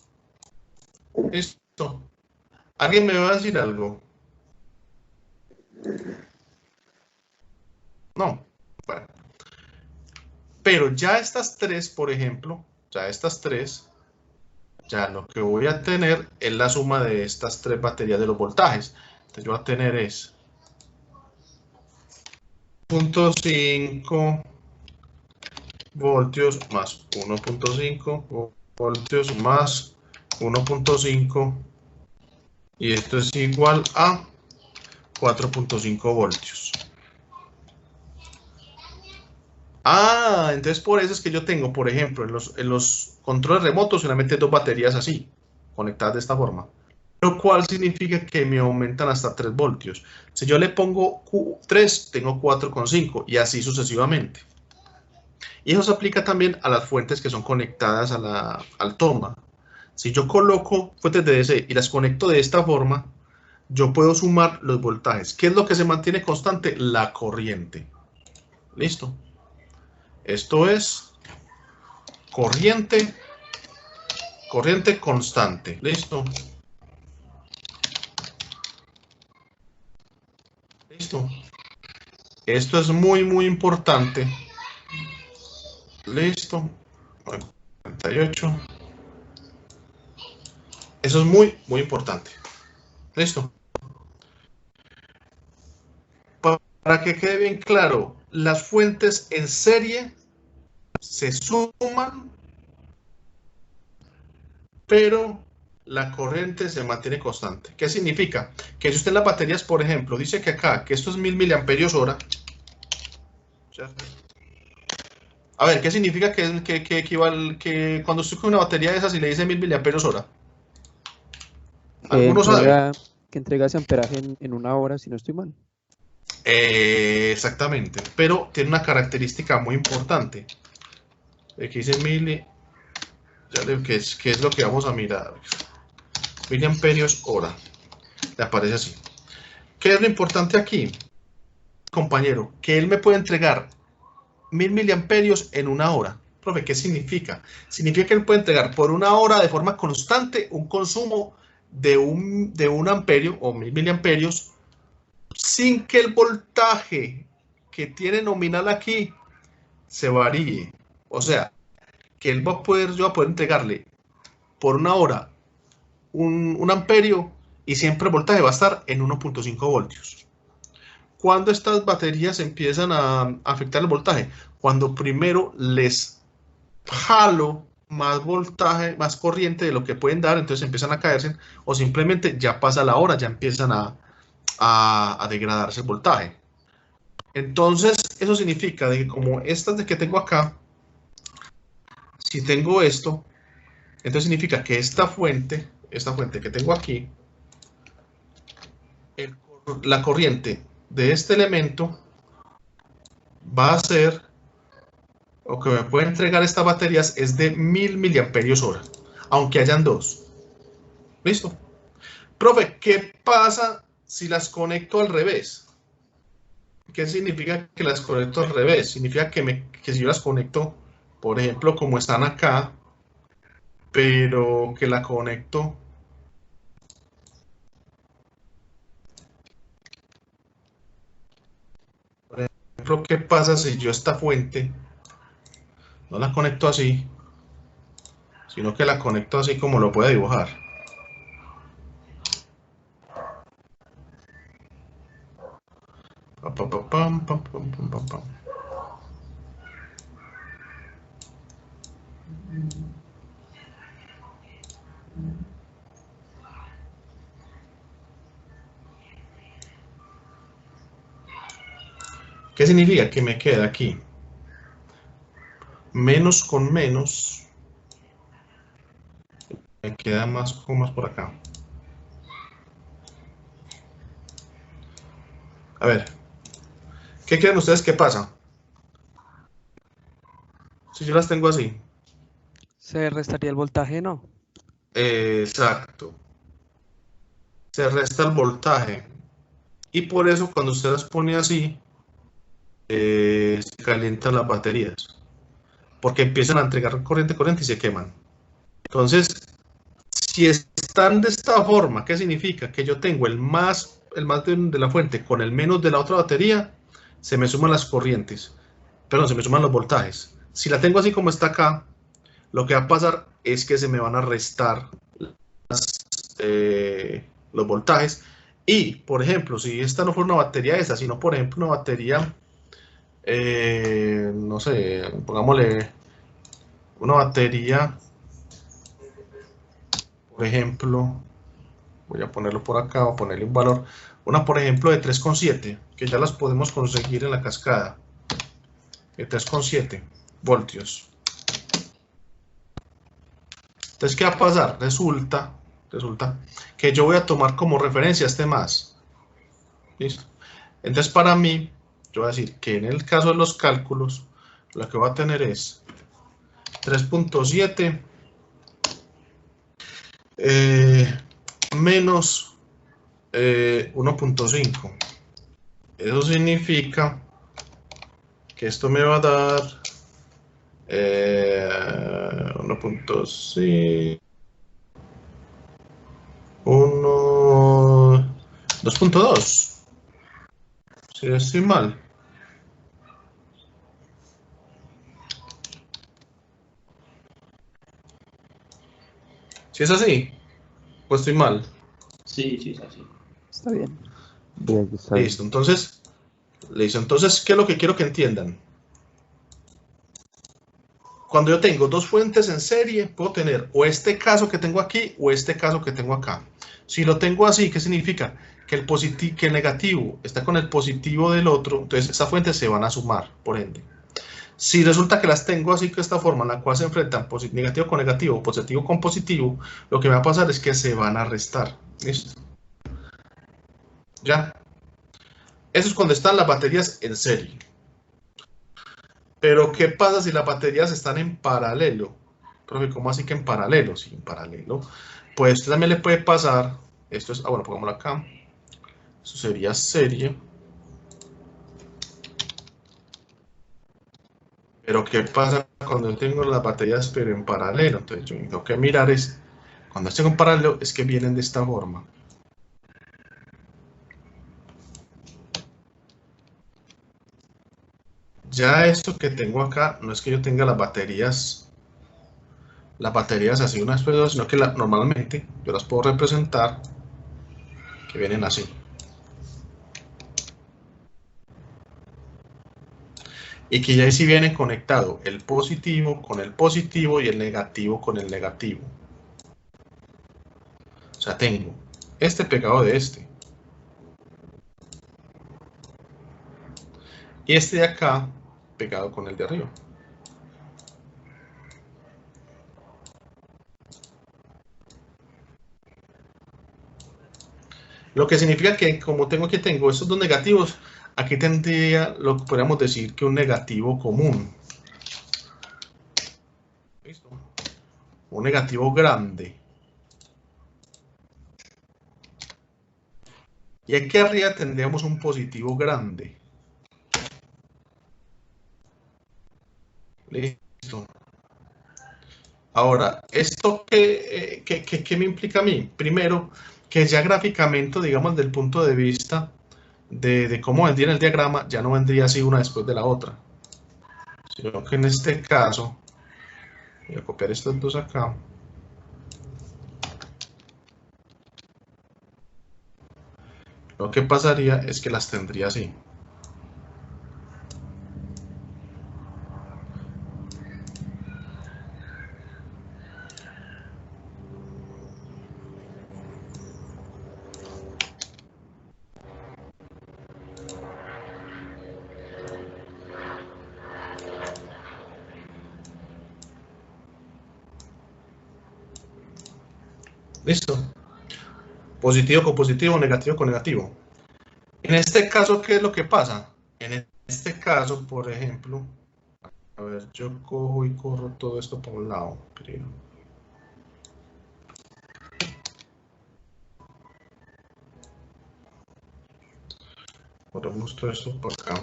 ¿Listo? ¿Alguien me va a decir algo? No. Bueno. Pero ya estas tres, por ejemplo, ya estas tres, ya lo que voy a tener es la suma de estas tres baterías de los voltajes. Entonces yo voy a tener es 0.5 voltios más 1.5 voltios más 1.5 y esto es igual a 4.5 voltios. Entonces por eso es que yo tengo, por ejemplo, en los controles remotos solamente dos baterías así, conectadas de esta forma. Lo cual significa que me aumentan hasta 3 voltios. Si yo le pongo 3, tengo 4.5 y así sucesivamente. Y eso se aplica también a las fuentes que son conectadas al toma. Si yo coloco fuentes de DC y las conecto de esta forma, yo puedo sumar los voltajes. ¿Qué es lo que se mantiene constante? La corriente. ¿Listo? Esto es corriente constante. ¿Listo? ¿Listo? Esto es muy, muy importante. ¿Listo? 48. Eso es muy, muy importante. ¿Listo? Para que quede bien claro, las fuentes en serie se suman, pero la corriente se mantiene constante. ¿Qué significa? Que si usted en las baterías, por ejemplo, dice que acá, que esto es 1000 mAh. A ver, ¿qué significa que equivale que cuando usted coge una batería de esas y le dice 1000 mAh? ¿Alguno sabe? Que entrega ese amperaje en una hora, si no estoy mal. Exactamente, pero tiene una característica muy importante. Aquí dice mili, que es lo que vamos a mirar. Miliamperios hora. Le aparece así. ¿Qué es lo importante aquí, compañero? Que él me puede entregar 1000 miliamperios en una hora. Profe, ¿qué significa? Significa que él puede entregar por una hora de forma constante un consumo de un amperio o 1000 miliamperios sin que el voltaje que tiene nominal aquí se varíe. O sea, que él yo voy a poder entregarle por una hora un amperio y siempre el voltaje va a estar en 1.5 voltios. ¿Cuándo estas baterías empiezan a afectar el voltaje? Cuando primero les jalo más voltaje, más corriente de lo que pueden dar, entonces empiezan a caerse, o simplemente ya pasa la hora, ya empiezan a degradarse el voltaje. Entonces, eso significa de que como estas de que tengo acá, si tengo esto, entonces significa que esta fuente que tengo aquí, la corriente de este elemento va a ser, o que me puede entregar estas baterías es de 1000 miliamperios hora, aunque hayan dos. ¿Listo? Profe, ¿qué pasa si las conecto al revés? ¿Qué significa que las conecto al revés? Significa que si yo las conecto, por ejemplo, como están acá, pero que la conecto por ejemplo, ¿qué pasa si yo esta fuente no la conecto así, sino que la conecto así como lo puedo dibujar? Pam, pam, pam, pam, pam, pam, pam, pam. ¿Qué significa? Que me queda aquí menos con menos, me queda más con más por acá. A ver, ¿qué creen ustedes que pasa? Si yo las tengo así. Se restaría el voltaje, ¿no? Exacto. Se resta el voltaje. Y por eso cuando usted las pone así, se calientan las baterías. Porque empiezan a entregar corriente y se queman. Entonces, si están de esta forma, ¿qué significa? Que yo tengo el más de la fuente con el menos de la otra batería, se me suman las corrientes, perdón, se me suman los voltajes. Si la tengo así como está acá, lo que va a pasar es que se me van a restar los voltajes. Y, por ejemplo, si esta no fuera una batería esa, sino, por ejemplo, una batería, no sé, pongámosle una batería, por ejemplo, voy a ponerlo por acá, voy a ponerle un valor, una, por ejemplo, de 3,7, que ya las podemos conseguir en la cascada, de 3,7 voltios. Entonces, ¿qué va a pasar? Resulta que yo voy a tomar como referencia este más. ¿Listo? Entonces, para mí, yo voy a decir que en el caso de los cálculos, lo que voy a tener es 3,7 menos 1,5. Eso significa que esto me va a dar 1,5, 2,2. Si no estoy mal. Si es así, pues estoy mal. Sí, sí, es así. Está bien. Bien, está bien. Listo, entonces, ¿qué es lo que quiero que entiendan? Cuando yo tengo dos fuentes en serie, puedo tener o este caso que tengo aquí o este caso que tengo acá. Si lo tengo así, ¿qué significa? Que el negativo está con el positivo del otro, entonces estas fuentes se van a sumar, por ende. Si resulta que las tengo así, de esta forma, en la cual se enfrentan negativo con negativo, positivo con positivo, lo que va a pasar es que se van a restar. ¿Listo? ¿Ya? Eso es cuando están las baterías en serie. Pero, ¿qué pasa si las baterías están en paralelo? Profe, ¿cómo así que en paralelo? Sí, en paralelo. Pues esto también le puede pasar. Esto es, bueno, pongámoslo acá. Eso sería serie. Pero, ¿qué pasa cuando yo tengo las baterías pero en paralelo? Entonces, yo tengo que mirar es, cuando estén en paralelo, es que vienen de esta forma. Ya esto que tengo acá, no es que yo tenga las baterías así una después de otra, sino que normalmente yo las puedo representar que vienen así. Y que ya ahí sí viene conectado el positivo con el positivo y el negativo con el negativo. O sea, tengo este pegado de este. Y este de acá pegado con el de arriba. Lo que significa que como tengo estos dos negativos, aquí tendría lo que podríamos decir que un negativo común. ¿Listo? Un negativo grande. Y aquí arriba tendríamos un positivo grande. Listo. Ahora, ¿esto qué me implica a mí? Primero, que ya gráficamente, digamos, del punto de vista de cómo vendría el diagrama, ya no vendría así una después de la otra. Sino que en este caso, voy a copiar estos dos acá. Lo que pasaría es que las tendría así. ¿Listo? Positivo con positivo, negativo con negativo. En este caso, ¿qué es lo que pasa? En este caso, por ejemplo, a ver, yo cojo y corro todo esto por un lado, creo. Corremos todo esto por acá.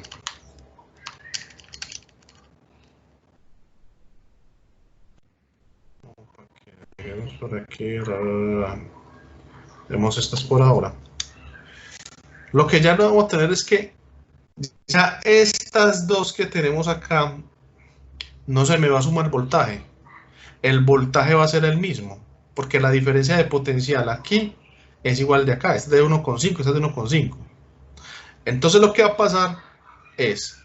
por aquí. Vemos estas por ahora. Lo que ya no vamos a tener es que ya estas dos que tenemos acá no se me va a sumar voltaje. El voltaje va a ser el mismo, porque la diferencia de potencial aquí es igual de acá. Este es de 1,5, este es de 1,5. Entonces lo que va a pasar es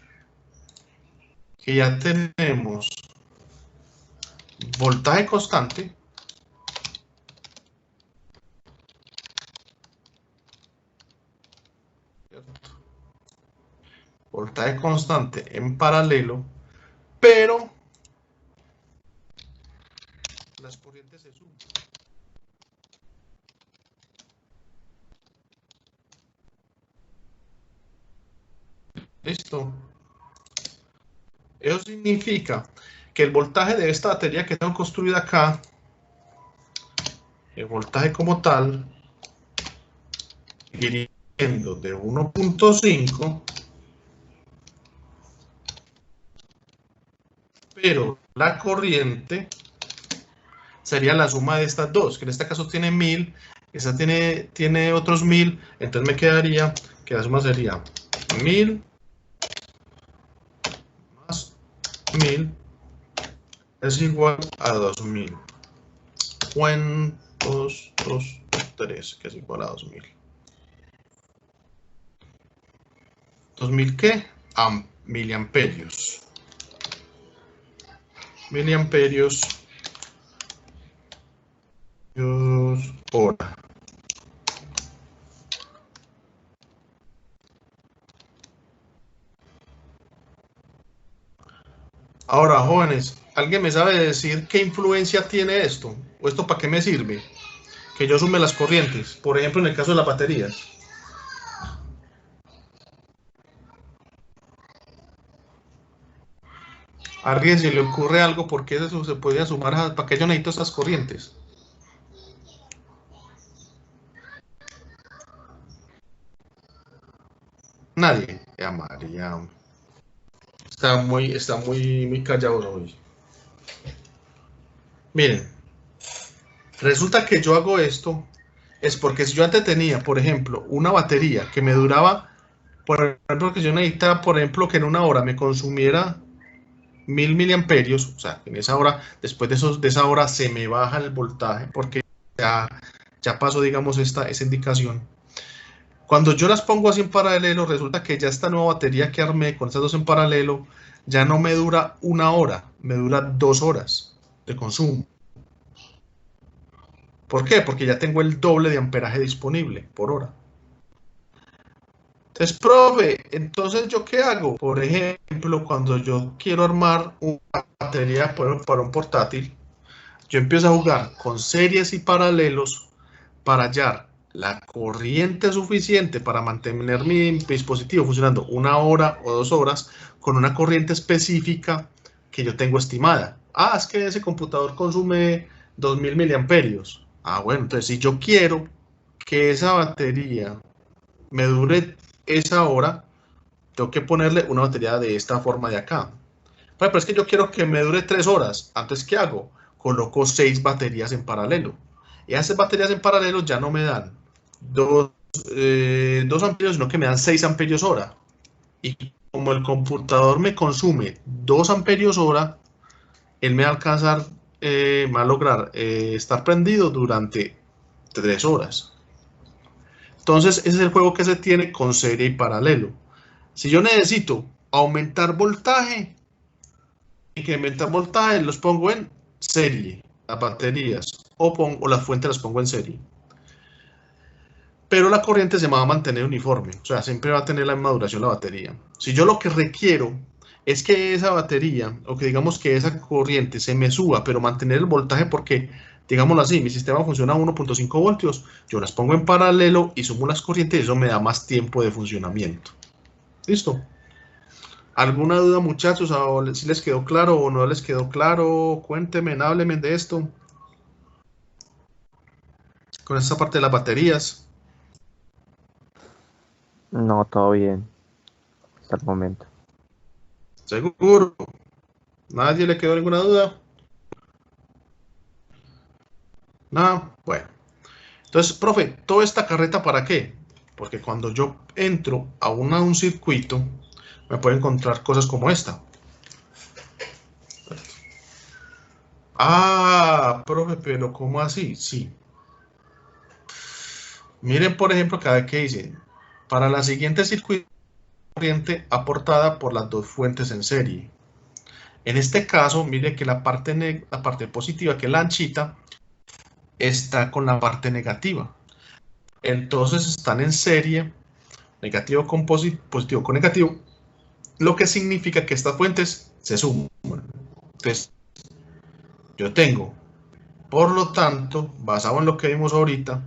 que ya tenemos voltaje constante voltaje constante en paralelo, pero las corrientes se suman. ¿Listo? Eso significa que el voltaje de esta batería que tengo construida acá, el voltaje como tal, iría yendo de 1,5, pero la corriente sería la suma de estas dos, que en este caso tiene 1000, esta tiene otros 1000, entonces me quedaría que la suma sería 1000 más 1000 es igual a 2000. O en 2, 2, 3, que es igual a 2000. ¿2000 qué? Miliamperios. Miliamperios hora. Ahora, jóvenes, ¿alguien me sabe decir qué influencia tiene esto? ¿O esto para qué me sirve? Que yo sume las corrientes, por ejemplo, en el caso de las baterías. ¿A alguien se le ocurre algo por qué eso se podría sumar? ¿Para qué yo necesito esas corrientes? Nadie. Ya, María. Está muy callado hoy. Miren, resulta que yo hago esto es porque si yo antes tenía, por ejemplo, una batería que me duraba, por ejemplo, que yo necesitaba, por ejemplo, que en una hora me consumiera 1000 miliamperios, o sea, en esa hora, después de esa hora se me baja el voltaje porque ya pasó, digamos, esa indicación. Cuando yo las pongo así en paralelo, resulta que ya esta nueva batería que armé con estas dos en paralelo, ya no me dura una hora, me dura 2 horas de consumo. ¿Por qué? Porque ya tengo el doble de amperaje disponible por hora. Entonces, profe, entonces ¿yo qué hago? Por ejemplo, cuando yo quiero armar una batería para un portátil, yo empiezo a jugar con series y paralelos para hallar la corriente suficiente para mantener mi dispositivo funcionando 1 hora o 2 horas con una corriente específica que yo tengo estimada. Ah, es que ese computador consume 2000 miliamperios. Ah, bueno, entonces si yo quiero que esa batería me dure esa hora, tengo que ponerle una batería de esta forma de acá. Pero es que yo quiero que me dure 3 horas. Antes, ¿qué hago? Coloco 6 baterías en paralelo. Y esas baterías en paralelo ya no me dan 2 amperios, sino que me dan 6 amperios hora. Y como el computador me consume 2 amperios hora, él me va a alcanzar, me va a lograr estar prendido durante 3 horas. Entonces, ese es el juego que se tiene con serie y paralelo. Si yo necesito aumentar voltaje, los pongo en serie, las baterías, o las fuentes las pongo en serie. Pero la corriente se me va a mantener uniforme, o sea, siempre va a tener la misma duración la batería. Si yo lo que requiero es que esa batería, o que digamos que esa corriente se me suba, pero mantener el voltaje porque, digámoslo así, mi sistema funciona a 1,5 voltios, yo las pongo en paralelo y sumo las corrientes y eso me da más tiempo de funcionamiento. ¿Listo? ¿Alguna duda, muchachos? ¿Si les quedó claro o no les quedó claro? Cuéntenme, háblenme de esto. Con esta parte de las baterías. No, todo bien. Hasta el momento. ¿Seguro? ¿Nadie le quedó ninguna duda? Nada, bueno. Entonces, profe, ¿toda esta carreta para qué? Porque cuando yo entro a un circuito, me puedo encontrar cosas como esta. Ah, profe, pero ¿cómo así? Sí. Miren, por ejemplo, cada vez que dicen, para la siguiente circuito, corriente aportada por las dos fuentes en serie. En este caso, mire que la parte positiva, que es la anchita, está con la parte negativa. Entonces están en serie, negativo con positivo con negativo, lo que significa que estas fuentes se suman. Entonces, yo tengo, por lo tanto, basado en lo que vimos ahorita,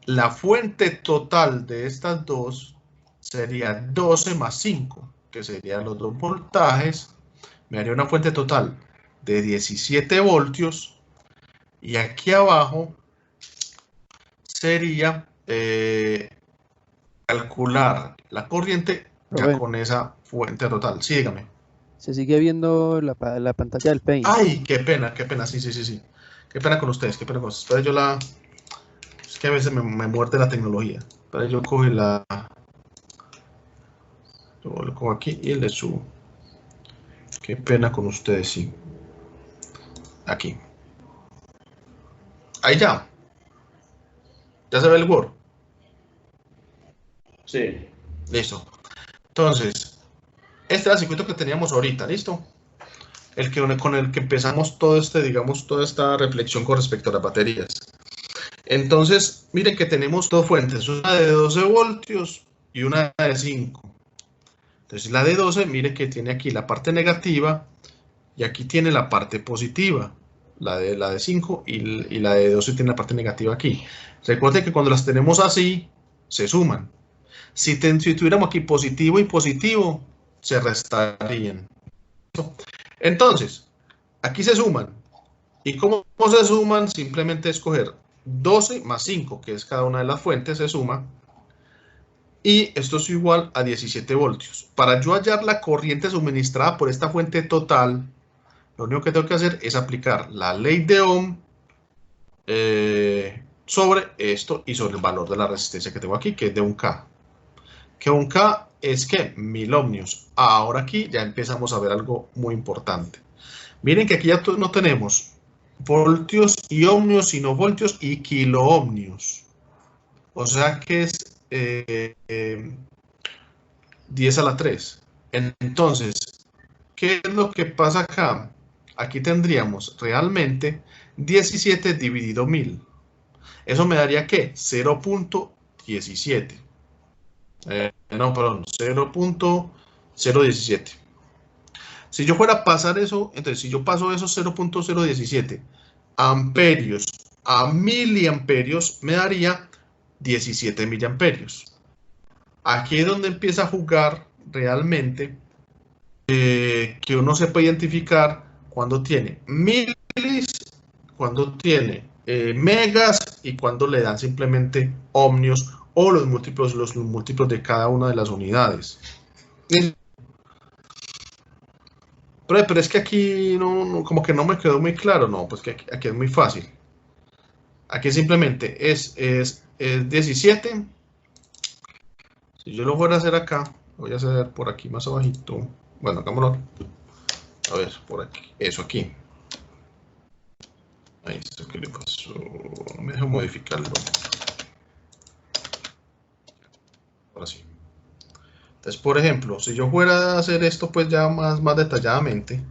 la fuente total de estas dos sería 12 más 5, que serían los dos voltajes. Me haría una fuente total de 17 voltios. Y aquí abajo sería calcular la corriente ya con esa fuente total. Sí, dígame. Se sigue viendo la pantalla del Paint. Ay, qué pena, sí. Qué pena con ustedes, Espera, yo la... Es que a veces me muerde la tecnología. Espera, yo cojo la... Lo cojo aquí y le subo. Qué pena con ustedes, sí. Aquí. Ahí ya. ¿Ya se ve el Word? Sí. Listo. Entonces, este era el circuito que teníamos ahorita, ¿listo? Con el que empezamos todo digamos, toda esta reflexión con respecto a las baterías. Entonces, miren que tenemos dos fuentes, una de 12 voltios y una de 5. Entonces, la de 12, mire que tiene aquí la parte negativa y aquí tiene la parte positiva, la de 5 y la de 12 tiene la parte negativa aquí. Recuerden que cuando las tenemos así, se suman. Si tuviéramos aquí positivo y positivo, se restarían. Entonces, aquí se suman. ¿Y cómo se suman? Simplemente escoger 12 más 5, que es cada una de las fuentes, se suma. Y esto es igual a 17 voltios. Para yo hallar la corriente suministrada por esta fuente total, lo único que tengo que hacer es aplicar la ley de Ohm sobre esto y sobre el valor de la resistencia que tengo aquí, que es de 1K. Que 1K es que 1000 ohmios. Ahora aquí ya empezamos a ver algo muy importante. Miren que aquí ya no tenemos voltios y ohmios, sino voltios y kiloohmios. O sea que es 10 a la 3. Entonces, ¿qué es lo que pasa acá? Aquí tendríamos realmente 17 dividido 1000. Eso me daría ¿qué? 0.17. No, perdón, 0.017. Si yo fuera a pasar eso, entonces si yo paso esos 0.017 amperios a miliamperios, me daría 17 miliamperios. Aquí es donde empieza a jugar realmente que uno se puede identificar cuando tiene milis, cuando tiene megas y cuando le dan simplemente ohmios o los múltiplos de cada una de las unidades. Pero es que aquí no, como que no me quedó muy claro. No, pues que aquí es muy fácil. Aquí simplemente es 17. Si yo lo fuera a hacer acá, voy a hacer por aquí más abajito. Bueno, hagámoslo. A ver, por aquí. Eso aquí. Ahí está, ¿qué le pasó? No me dejo modificarlo. Ahora sí. Entonces, por ejemplo, si yo fuera a hacer esto pues ya más detalladamente,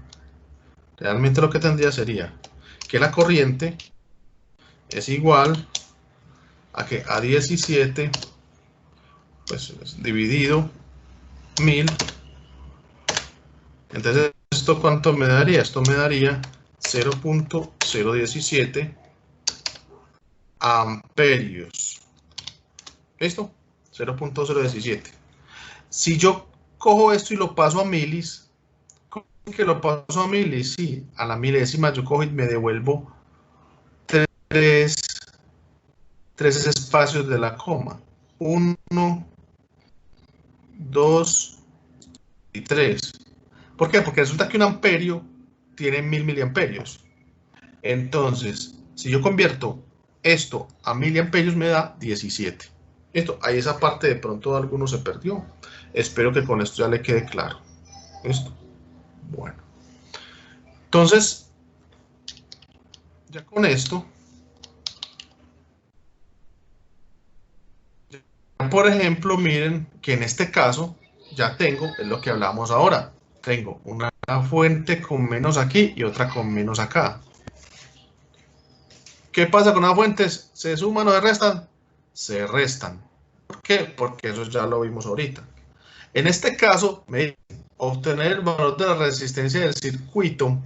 realmente lo que tendría sería que la corriente es igual a que a 17 pues dividido 1000. Entonces, ¿esto cuánto me daría? Esto me daría 0.017 amperios. ¿Listo? 0.017. Si yo cojo esto y lo paso a milis, ¿cómo que lo paso a milis? Sí, a la milésima yo cojo y me devuelvo tres espacios de la coma. 1, 2 y 3. ¿Por qué? Porque resulta que un amperio tiene 1000 miliamperios. Entonces, si yo convierto esto a miliamperios me da 17. Esto, ahí esa parte de pronto alguno se perdió. Espero que con esto ya le quede claro. Esto. Bueno. Entonces, ya con esto, por ejemplo, miren que en este caso ya tengo, es lo que hablamos ahora, tengo una fuente con menos aquí y otra con menos acá. ¿Qué pasa con las fuentes? ¿Se suman o se restan? Se restan. ¿Por qué? Porque eso ya lo vimos ahorita. En este caso, me dicen obtener el valor de la resistencia del circuito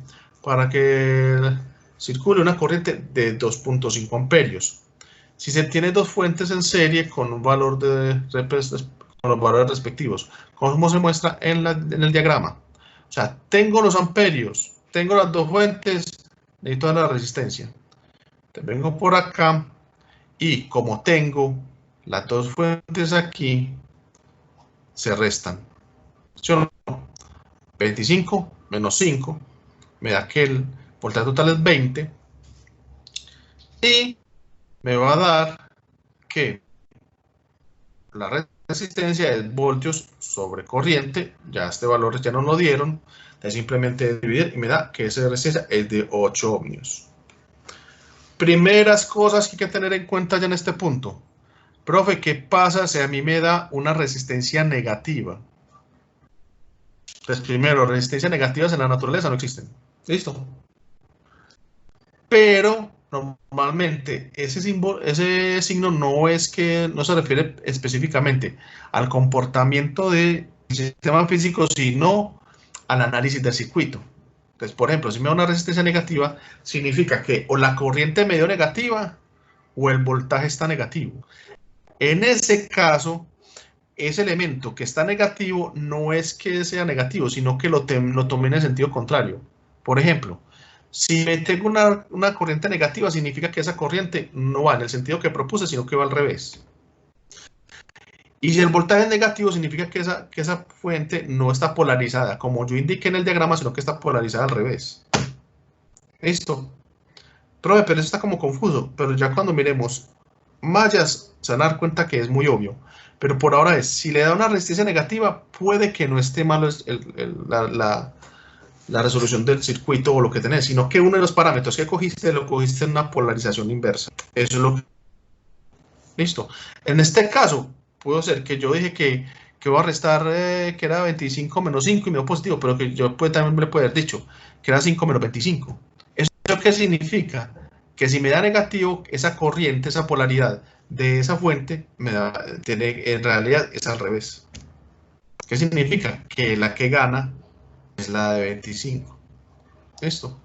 para que circule una corriente de 2.5 amperios. Si se tiene dos fuentes en serie con un valor con los valores respectivos, como se muestra en el diagrama. O sea, tengo los amperios, tengo las dos fuentes, necesito la resistencia. Te vengo por acá y como tengo las dos fuentes aquí, se restan. ¿Sí o no? 25 menos 5 me da que el voltaje total es 20 y me va a dar que la resistencia es voltios sobre corriente. Ya este valor ya no lo dieron, es simplemente dividir y me da que esa resistencia es de 8 ohmios. Primeras cosas que hay que tener en cuenta ya en este punto. Profe, ¿qué pasa si a mí me da una resistencia negativa? Pues primero, resistencias negativas en la naturaleza no existen. ¿Listo? Pero normalmente ese signo no se refiere específicamente al comportamiento del sistema físico, sino al análisis del circuito. Entonces, por ejemplo, si me da una resistencia negativa, significa que o la corriente me dio negativa o el voltaje está negativo. En ese caso, ese elemento que está negativo no es que sea negativo, sino que lo tomé en el sentido contrario. Por ejemplo, si me tengo una corriente negativa, significa que esa corriente no va en el sentido que propuse, sino que va al revés. Y si el voltaje es negativo, significa que esa fuente no está polarizada, como yo indiqué en el diagrama, sino que está polarizada al revés. ¿Listo? Profe, pero eso está como confuso, pero ya cuando miremos mallas se van a dar cuenta que es muy obvio. Pero por ahora si le da una resistencia negativa, puede que no esté malo la resolución del circuito o lo que tenés, sino que uno de los parámetros que cogiste, lo cogiste en una polarización inversa. Eso es lo que... Listo. En este caso, pudo ser que yo dije que voy a restar que era 25 menos 5 y me dio positivo, pero que yo también me le puedo haber dicho que era 5 menos 25. ¿Eso qué significa? Que si me da negativo, esa corriente, esa polaridad de esa fuente, en realidad es al revés. ¿Qué significa? Que la que gana es la de 25. ¿Listo?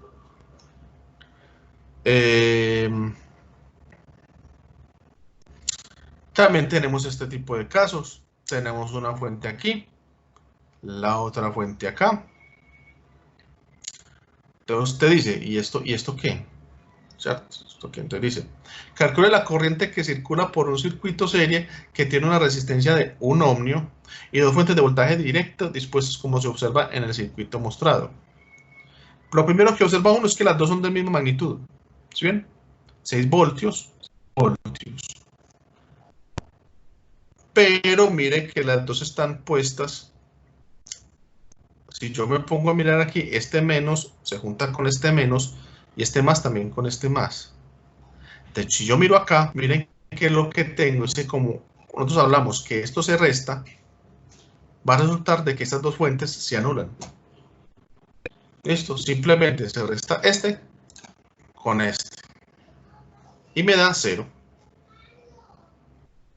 También tenemos este tipo de casos. Tenemos una fuente aquí, la otra fuente acá. Entonces te dice, ¿y esto qué? ¿Cierto? ¿Esto qué? Entonces dice, calcule la corriente que circula por un circuito serie que tiene una resistencia de 1 ohmio y dos fuentes de voltaje directo dispuestas como se observa en el circuito mostrado. Lo primero que observa uno es que las dos son de misma magnitud. ¿Sí ven? 6 voltios. Pero mire que las dos están puestas. Si yo me pongo a mirar aquí, este menos se junta con este menos y este más también con este más. De hecho, si yo miro acá, miren que lo que tengo es que como nosotros hablamos que esto se resta, va a resultar de que estas dos fuentes se anulan. Esto simplemente se resta este con este. Y me da 0.